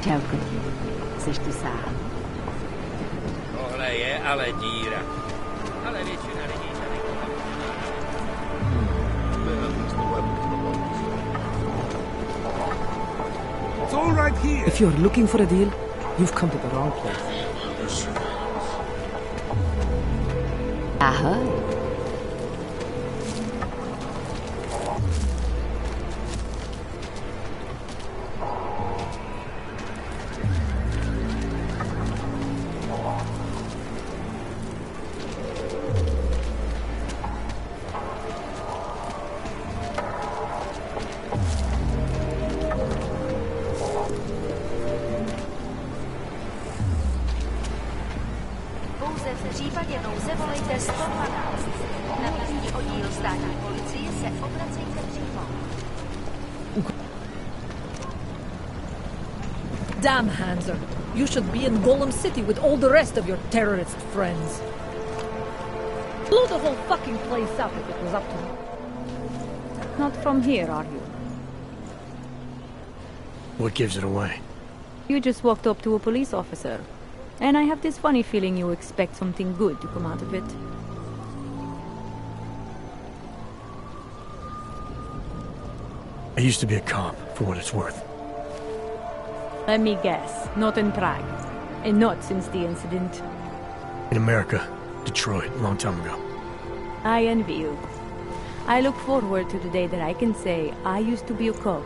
Ciao, chceš tu sám? Tohle je ale díra. Ale většina lidí tady kolem. It's all right here. If you're looking for a deal, you've come to the wrong place. Ahoj. Pouze v případě nouze volejte 112. Na první oddíl státní policie se obracejte přímo. Damn, Hanser. You should be in Golem City with all the rest of your terrorist friends. Blow the whole fucking place up if it was up to me. Not from here, are you? What gives it away? You just walked up to a police officer. And I have this funny feeling you expect something good to come out of it. I used to be a cop, for what it's worth. Let me guess, not in Prague. And not since the incident. In America. Detroit, a long time ago. I envy you. I look forward to the day that I can say I used to be a cop.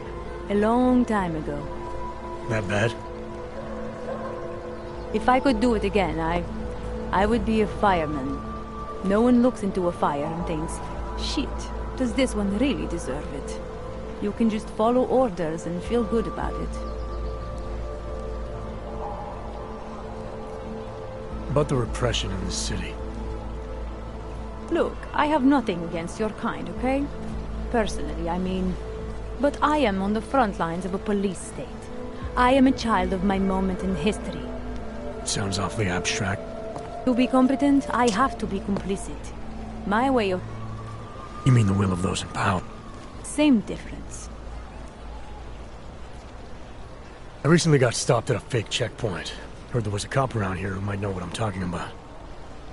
A long time ago. That bad? If I could do it again, I would be a fireman. No one looks into a fire and thinks, shit, does this one really deserve it? You can just follow orders and feel good about it. About the repression in this city. Look, I have nothing against your kind, okay? Personally, I mean. But I am on the front lines of a police state. I am a child of my moment in history. Sounds awfully abstract. To be competent, I have to be complicit. My way of... You mean the will of those in power? Same difference. I recently got stopped at a fake checkpoint. Heard there was a cop around here who might know what I'm talking about.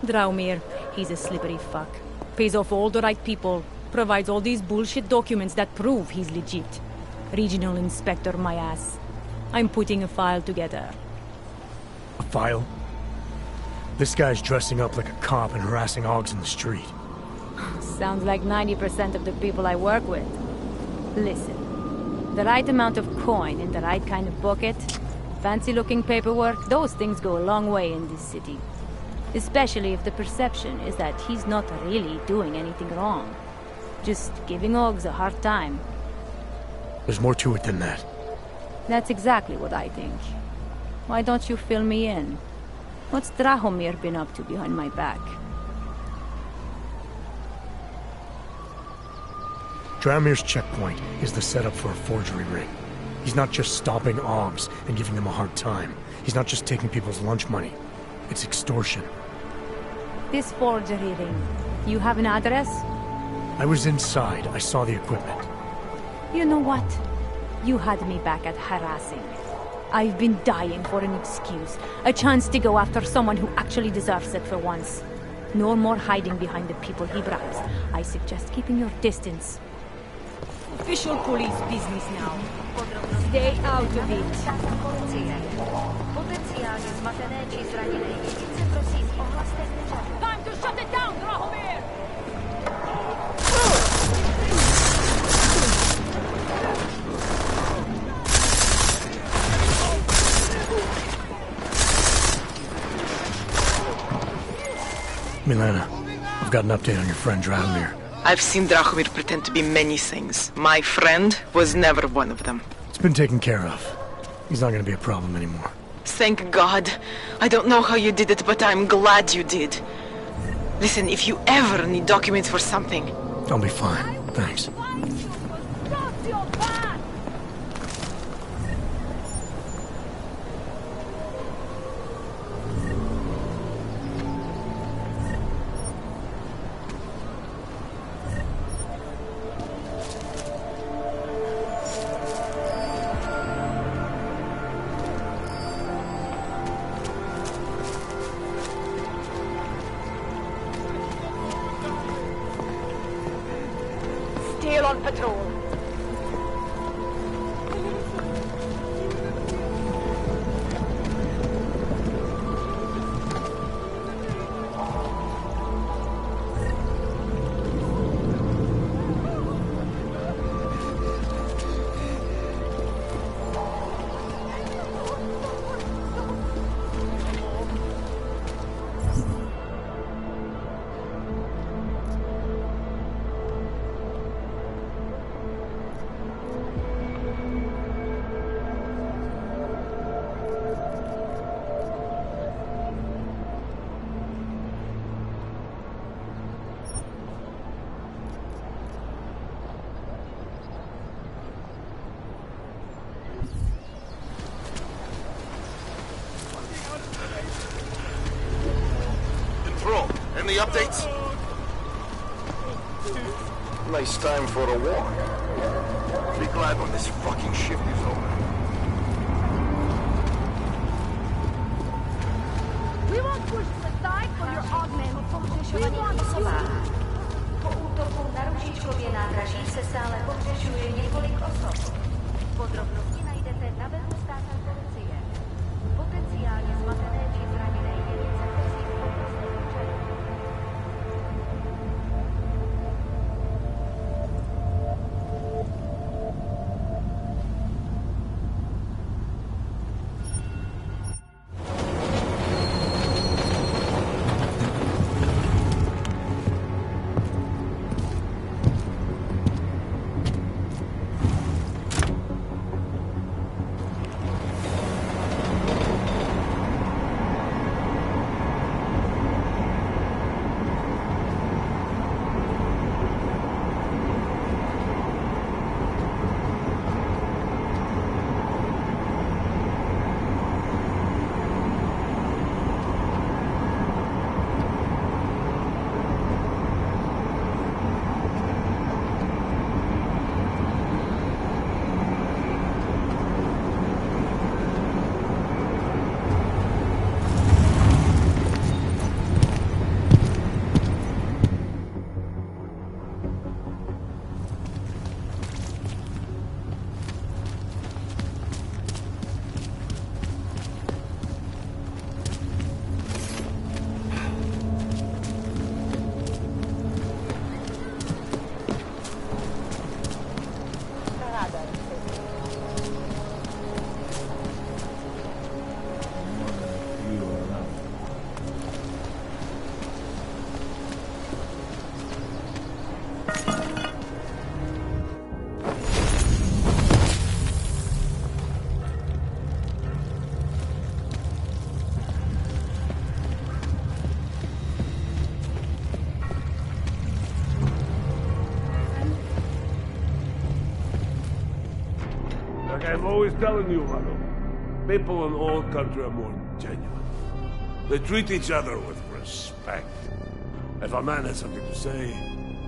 Draumir, he's a slippery fuck. Pays off all the right people. Provides all these bullshit documents that prove he's legit. Regional inspector, my ass. I'm putting a file together. A file? This guy's dressing up like a cop and harassing hogs in the street. Sounds like 90% of the people I work with. Listen, the right amount of coin in the right kind of bucket, fancy-looking paperwork, those things go a long way in this city. Especially if the perception is that he's not really doing anything wrong. Just giving hogs a hard time. There's more to it than that. That's exactly what I think. Why don't you fill me in? What's Drahomir been up to behind my back? Draumir's checkpoint is the setup for a forgery ring. He's not just stopping Augs and giving them a hard time. He's not just taking people's lunch money. It's extortion. This forgery ring, you have an address? I was inside. I saw the equipment. You know what? You had me back at harassing. I've been dying for an excuse. A chance to go after someone who actually deserves it for once. No more hiding behind the people he bribes. I suggest keeping your distance. Official police business now. Stay out of it. Time to shut it down, Drahomir! Milena, I've got an update on your friend Drahomir. I've seen Drahomir pretend to be many things. My friend was never one of them. It's been taken care of. He's not gonna be a problem anymore. Thank God. I don't know how you did it, but I'm glad you did. Listen, if you ever need documents for something... I'll be fine. Thanks. Still on patrol. Any updates? Nice time for a walk. Be glad when this fucking shift is over. We won't push aside for your augment. We want you. Po útoku na Ružičkově nádraží se stále pohřešuje několik osob. Podrobnosti najdete na webu státní policie. Potenciálně zmatené či zraněné jedince prosím poproste úřadu. Like I'm always telling you, Rado, people in all country are more genuine. They treat each other with respect. If a man has something to say,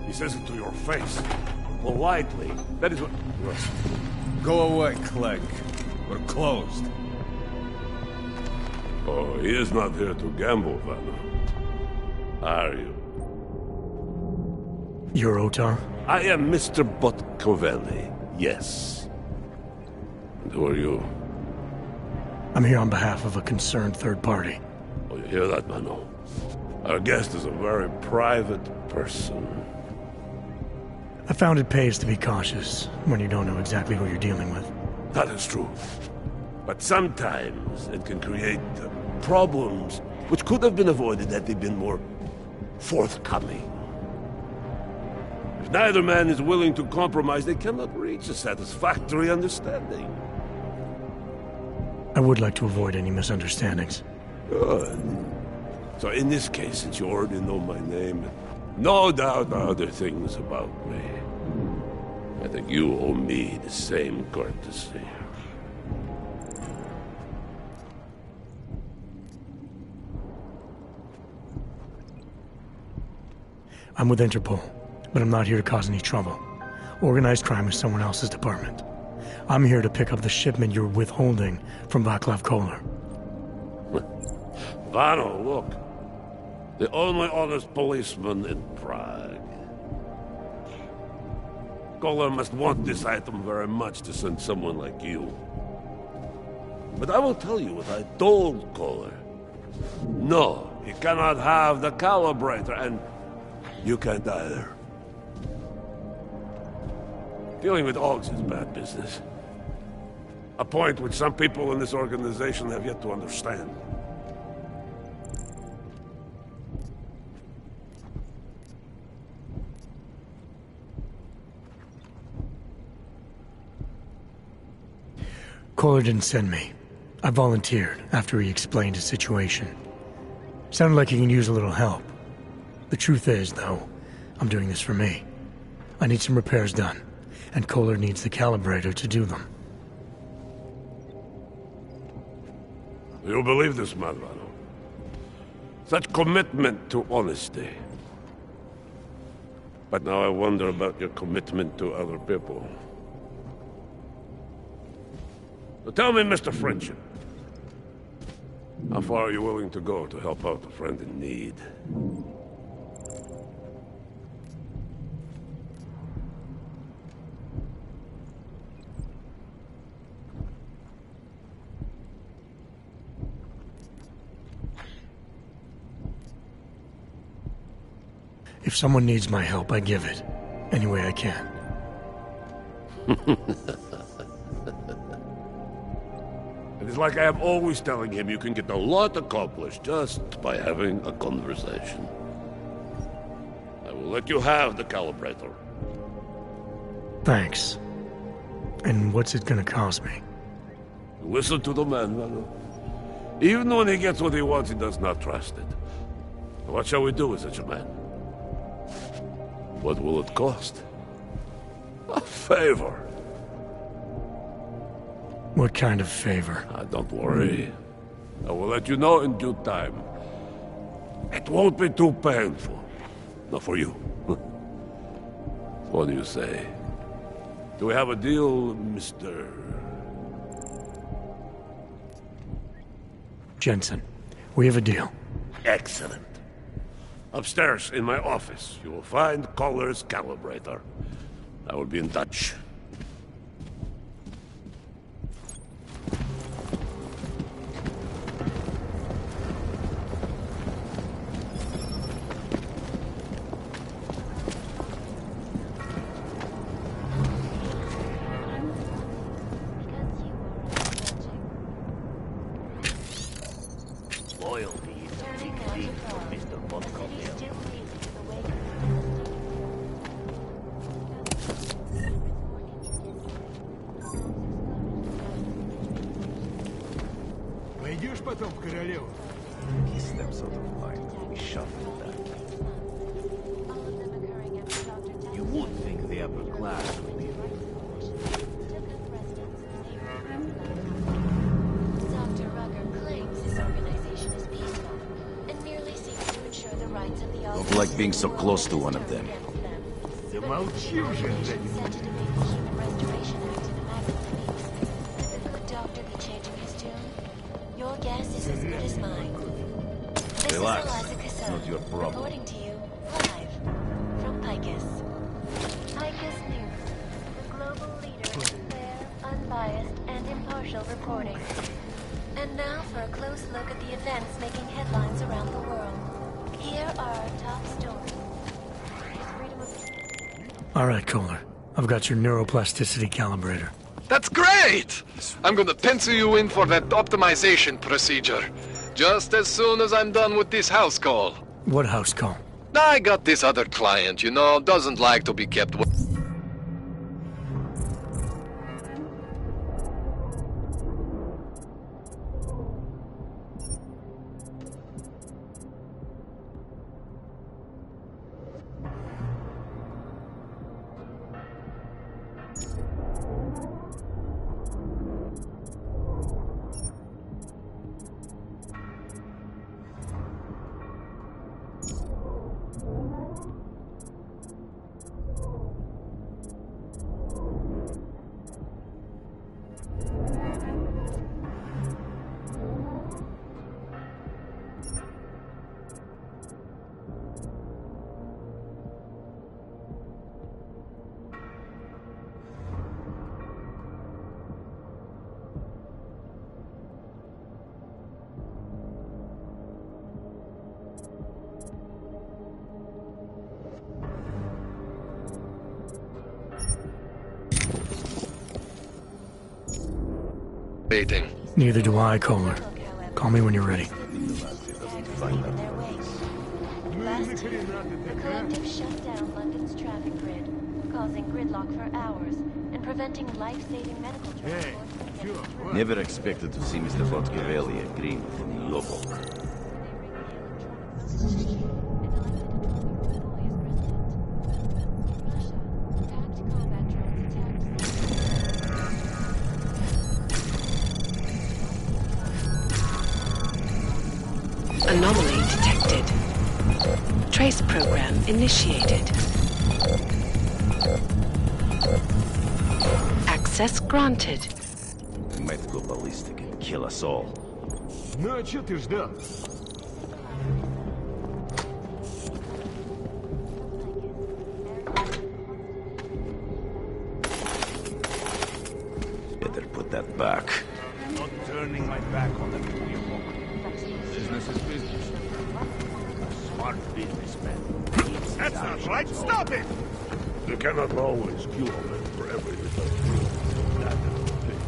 he says it to your face. Politely. That is what... Listen. Go away, Clegg. We're closed. Oh, he is not here to gamble, Vanna. Are you? You're Otar? I am Mr. Botkovelli, yes. And who are you? I'm here on behalf of a concerned third party. Oh, you hear that, Mano? Our guest is a very private person. I found it pays to be cautious when you don't know exactly who you're dealing with. That is true. But sometimes it can create problems which could have been avoided had they been more forthcoming. If neither man is willing to compromise, they cannot reach a satisfactory understanding. I would like to avoid any misunderstandings. Good. So in this case, since you already know my name, no doubt other things about me, I think you owe me the same courtesy. I'm with Interpol, but I'm not here to cause any trouble. Organized crime is someone else's department. I'm here to pick up the shipment you're withholding from Václav Koller. Vano, look. The only honest policeman in Prague. Koller must want this item very much to send someone like you. But I will tell you what I told Koller. No, he cannot have the calibrator, and you can't either. Dealing with Augs is bad business. A point which some people in this organization have yet to understand. Koller didn't send me. I volunteered after he explained his situation. Sounded like he can use a little help. The truth is, though, I'm doing this for me. I need some repairs done, and Koller needs the calibrator to do them. You believe this, Madrano? Such commitment to honesty. But now I wonder about your commitment to other people. So tell me, Mr. Friendship, how far are you willing to go to help out a friend in need? If someone needs my help, I give it. Any way I can. It is like I am always telling him, you can get a lot accomplished just by having a conversation. I will let you have the calibrator. Thanks. And what's it gonna cost me? Listen to the man, Valo. Even when he gets what he wants, he does not trust it. What shall we do with such a man? What will it cost? A favor. What kind of favor? Don't worry. I will let you know in due time. It won't be too painful. Not for you. What do you say? Do we have a deal, Mr. Jensen, we have a deal. Excellent. Upstairs in my office, you will find Collar's calibrator. I will be in touch. Loyalty is a big thing for Mr. Montgomery. Пойдешь потом в королеву? He steps out of line. We shuffle that. You would think the upper class would be Dr. Rucker claims his organization is peaceful and merely seeks to ensure the rights of the Don't like being so close to one of them. Да молчи уже, set to debate the Human Restoration Act in a matter of weeks. Could Doctor be changing his tune? Your guess is as good as mine. This Relax. is Eliza Cassell, Not your problem. reporting to you live from Picus. Picus News, the global leader in fair, unbiased, and impartial reporting. And now for a close look at the events making headlines around the world. Here are our top stories. All right, Kohler. I've got your neuroplasticity calibrator. That's great! I'm gonna pencil you in for that optimization procedure. Just as soon as I'm done with this house call. What house call? I got this other client, you know, doesn't like to be kept... Baiting. Neither do I, Kohler. Call me when you're ready. Last year, the collective shut down London's traffic grid, causing gridlock for hours and preventing life-saving medical transport. Never expected to see Mr. Botcarelli agreeing with any local. Anomaly detected. Trace program initiated. Access granted. Might go ballistic and kill us all. Ну а чё ты ждал? Better put that back. I'm not turning my back on them for you, Walker. Business is business. Smart businessman. That's not right. Stop it! You cannot always kill a man for every little thing. That is the thing.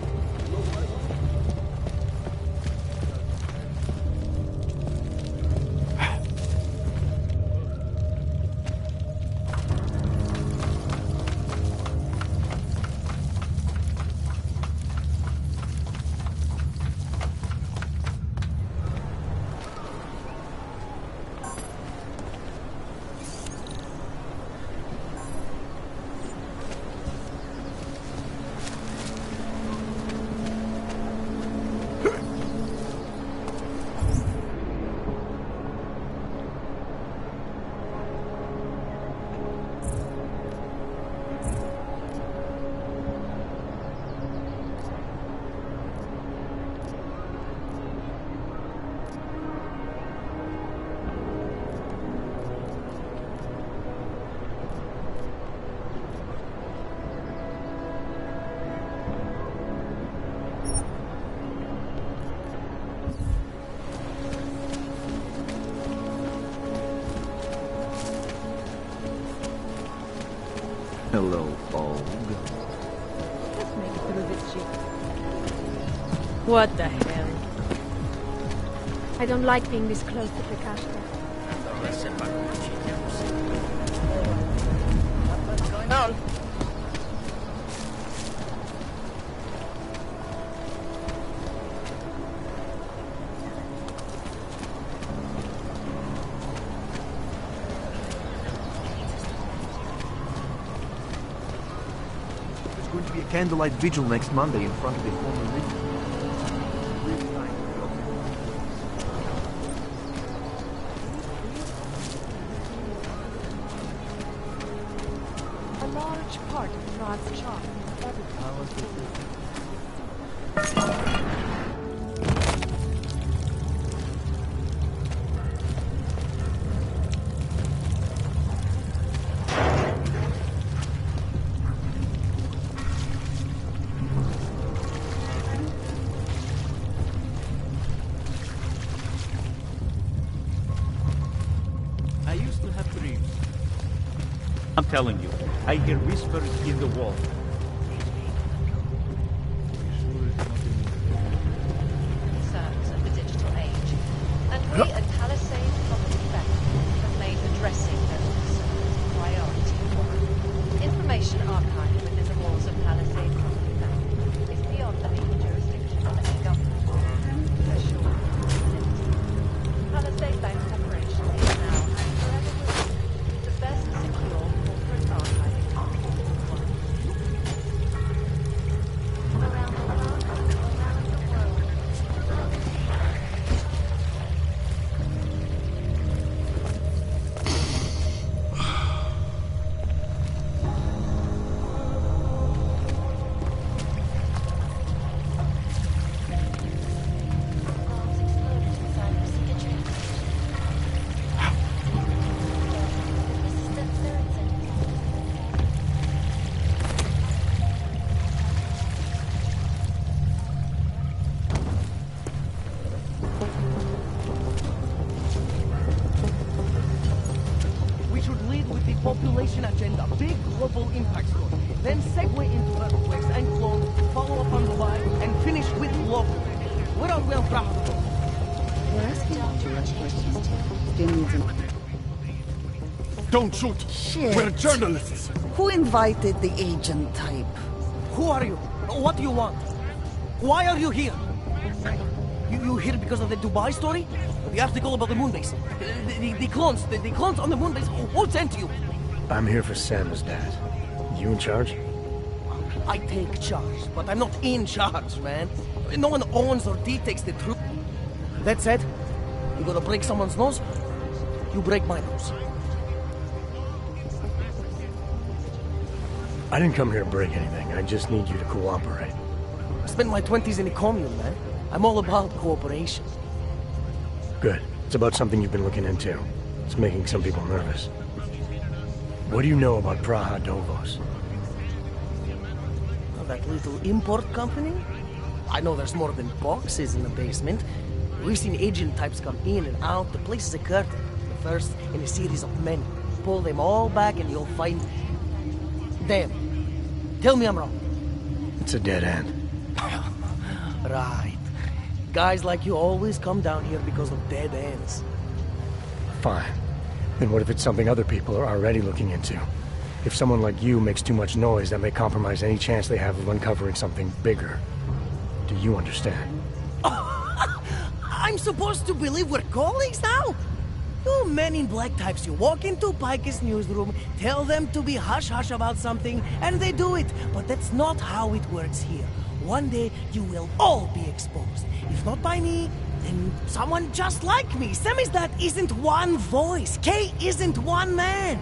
Hello, Olga. Let's make it through this shit. What the hell? I don't like being this close to Precashta. What's going on? There's going to be a candlelight vigil next Monday in front of the former Ridge. A large part of Prague's charm. I used to have dreams. I'm telling you, I hear whispers in the wall. Concerns of the digital age, and we at Palisade Property Bank have made addressing those concerns a priority for us. Information archived within the walls of Palisade Property Bank is beyond the legal jurisdiction of any government or professional entity. Palisade Bank Corporation is now and forever will be the best secure corporate archiving company in the world. Around the clock, around the world. Bombs exploded inside her signature. Resistance third center. We should lead with the population agenda, big global impact story. Then segue into earthquakes and clones, follow up on Dubai, and finish with local. Where are we on Bravo? We're asking direct questions. Still needs an... Don't shoot! Shit. We're journalists! Who invited the agent type? Who are you? What do you want? Why are you here? You here because of the Dubai story? The article about the moonbase? The clones? The clones on the moonbase? Who sent you? I'm here for Sam's dad. You in charge? I take charge, but I'm not in charge, man. No one owns or dictates the truth. That said, You gonna break someone's nose? You break my nose. I didn't come here to break anything. I just need you to cooperate. I spent my 20s in a commune, man. I'm all about cooperation. Good. It's about something you've been looking into. It's making some people nervous. What do you know about Praha Dovos? Oh, that little import company? I know there's more than boxes in the basement. We've seen agent types come in and out. The place is a curtain. The first in a series of many. Pull them all back and you'll find... them. Tell me I'm wrong. It's a dead end. Right. Guys like you always come down here because of dead ends. Fine. Then what if it's something other people are already looking into? If someone like you makes too much noise, that may compromise any chance they have of uncovering something bigger. Do you understand? I'm supposed to believe we're colleagues now? You men in black types, you walk into Pike's newsroom, tell them to be hush-hush about something, and they do it. But that's not how it works here. One day, you will all be exposed. If not by me, then someone just like me. Samizdat isn't one voice. K isn't one man.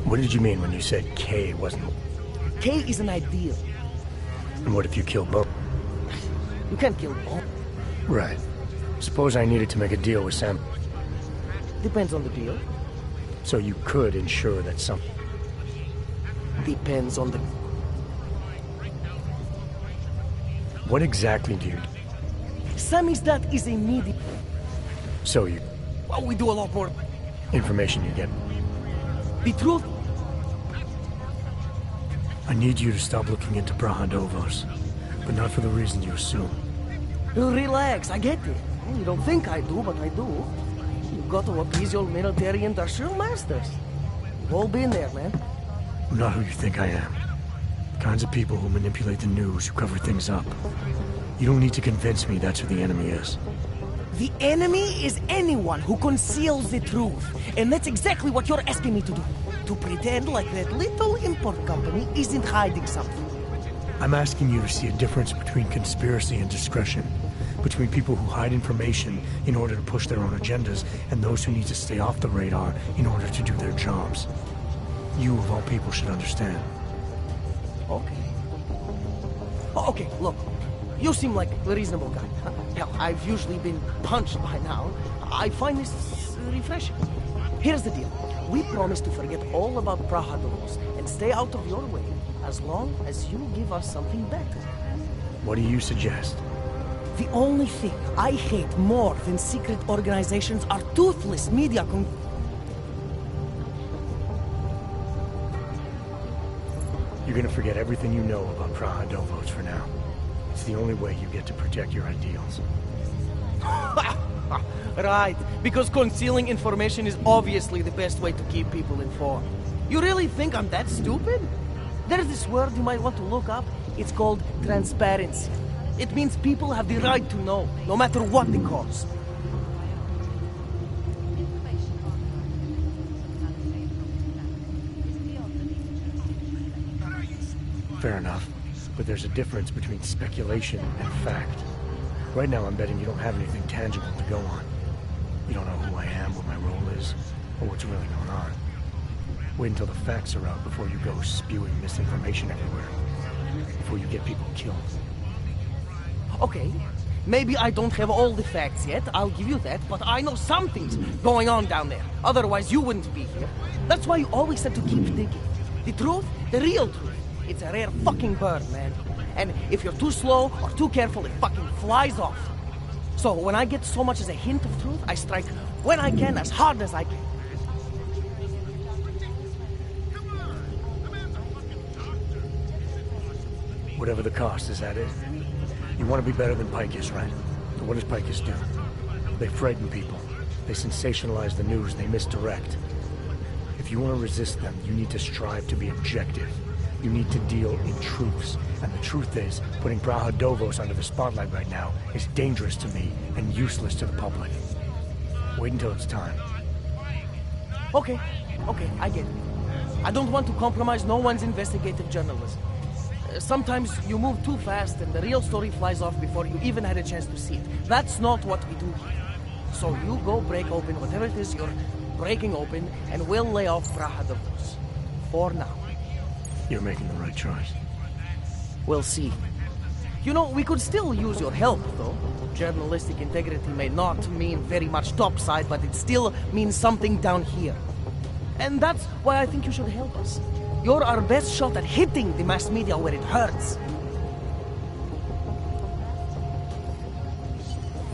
What did you mean when you said K wasn't... K is an ideal. And what if you kill both? You can't kill both. Right. Suppose I needed to make a deal with Sam. Depends on the deal. So you could ensure that some... Depends on the... What exactly do you... Samizdat is a needy... So you... Well, we do a lot more... Information you get. The truth... I need you to stop looking into Praha Dovos, but not for the reason you assume. Relax, I get it. You don't think I do, but I do. You've got to appease your military industrial masters. We've all been there, man. I'm not who you think I am. The kinds of people who manipulate the news, who cover things up. You don't need to convince me that's who the enemy is. The enemy is anyone who conceals the truth. And that's exactly what you're asking me to do. To pretend like that little import company isn't hiding something. I'm asking you to see a difference between conspiracy and discretion. Between people who hide information in order to push their own agendas, and those who need to stay off the radar in order to do their jobs. You, of all people, should understand. Okay. Okay, look. You seem like a reasonable guy. Hell, I've usually been punched by now. I find this refreshing. Here's the deal. We promise to forget all about Praha Dovos and stay out of your way as long as you give us something better. What do you suggest? The only thing I hate more than secret organizations are toothless media You're gonna forget everything you know about Praha Dovos for now. It's the only way you get to protect your ideals. Right, because concealing information is obviously the best way to keep people informed. You really think I'm that stupid? There's this word you might want to look up. It's called transparency. It means people have the right to know, no matter what the cost. Fair enough, but there's a difference between speculation and fact. Right now I'm betting you don't have anything tangible to go on. You don't know who I am, what my role is, or what's really going on. Wait until the facts are out before you go spewing misinformation everywhere. Before you get people killed. Okay, maybe I don't have all the facts yet, I'll give you that, but I know something's going on down there. Otherwise you wouldn't be here. That's why you always said to keep digging. The truth, the real truth. It's a rare fucking bird, man. And if you're too slow or too careful, it fucking flies off. So when I get so much as a hint of truth, I strike when I can, as hard as I can. Whatever the cost, is that it? You want to be better than Picus, right? So what does Picus do? They frighten people. They sensationalize the news. They misdirect. If you want to resist them, you need to strive to be objective. You need to deal in truths. And the truth is, putting Praha Dovos under the spotlight right now is dangerous to me and useless to the public. Wait until it's time. Okay, I get it. I don't want to compromise no one's investigative journalism. Sometimes you move too fast and the real story flies off before you even had a chance to see it. That's not what we do here. So you go break open whatever it is you're breaking open, and we'll lay off Praha the Rus. For now. You're making the right choice. We'll see. You know, we could still use your help, though. Journalistic integrity may not mean very much topside, but it still means something down here. And that's why I think you should help us. You're our best shot at hitting the mass media where it hurts.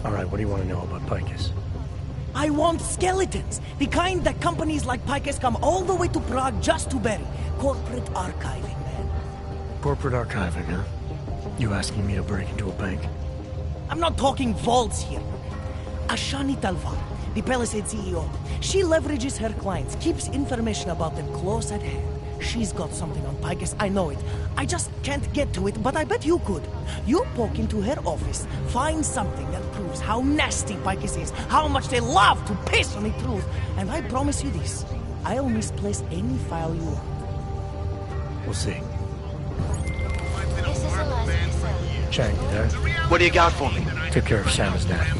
All right, what do you want to know about Picus? I want skeletons. The kind that companies like Picus come all the way to Prague just to bury. Corporate archiving, man. Corporate archiving, huh? You asking me to break into a bank? I'm not talking vaults here. Ashani Talvar, the Palisade CEO, she leverages her clients, keeps information about them close at hand. She's got something on Picus, I know it. I just can't get to it, but I bet you could. You poke into her office, find something that proves how nasty Picus is, how much they love to piss on the truth, and I promise you this, I'll misplace any file you want. We'll see. This is Eliza. Chang, you there? What do you got for me? Took care of Shanna's dad.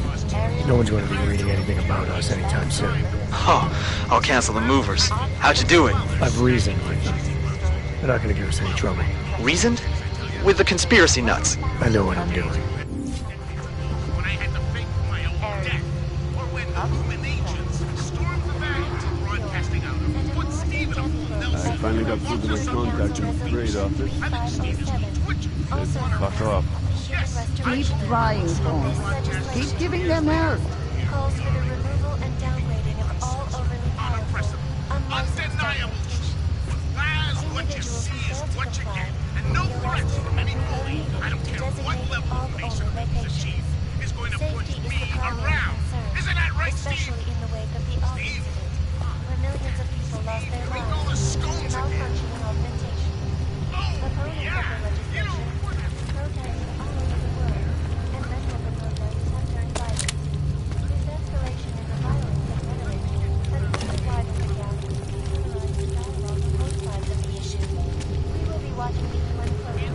No one's going to be reading anything about us anytime soon. Oh, I'll cancel the movers. How'd you do it? I've reasoned with them. They're not going to give us any trouble. Reasoned? With the conspiracy nuts. I know what I'm doing. I finally got through to my contact in the trade office. Fuck off. Keep trying, Holmes. Keep giving them help. Calls for the removal and downgrading of all overly powerful, Undeniable truth. Lies, what you see is what you get. And no threats from any bully, I don't care what level of police or chief, is going to push me around. Isn't that right, Steve? Especially in the wake of the August incident, where millions of people lost their lives to malfunctioning augmentation. Opponents of the legislation protested all over the world, and many of the protests have turned violent. This escalation in the violence of rhetoric has further widened the gap between civilized dialogue on both sides of the issue. We will be watching these one closely.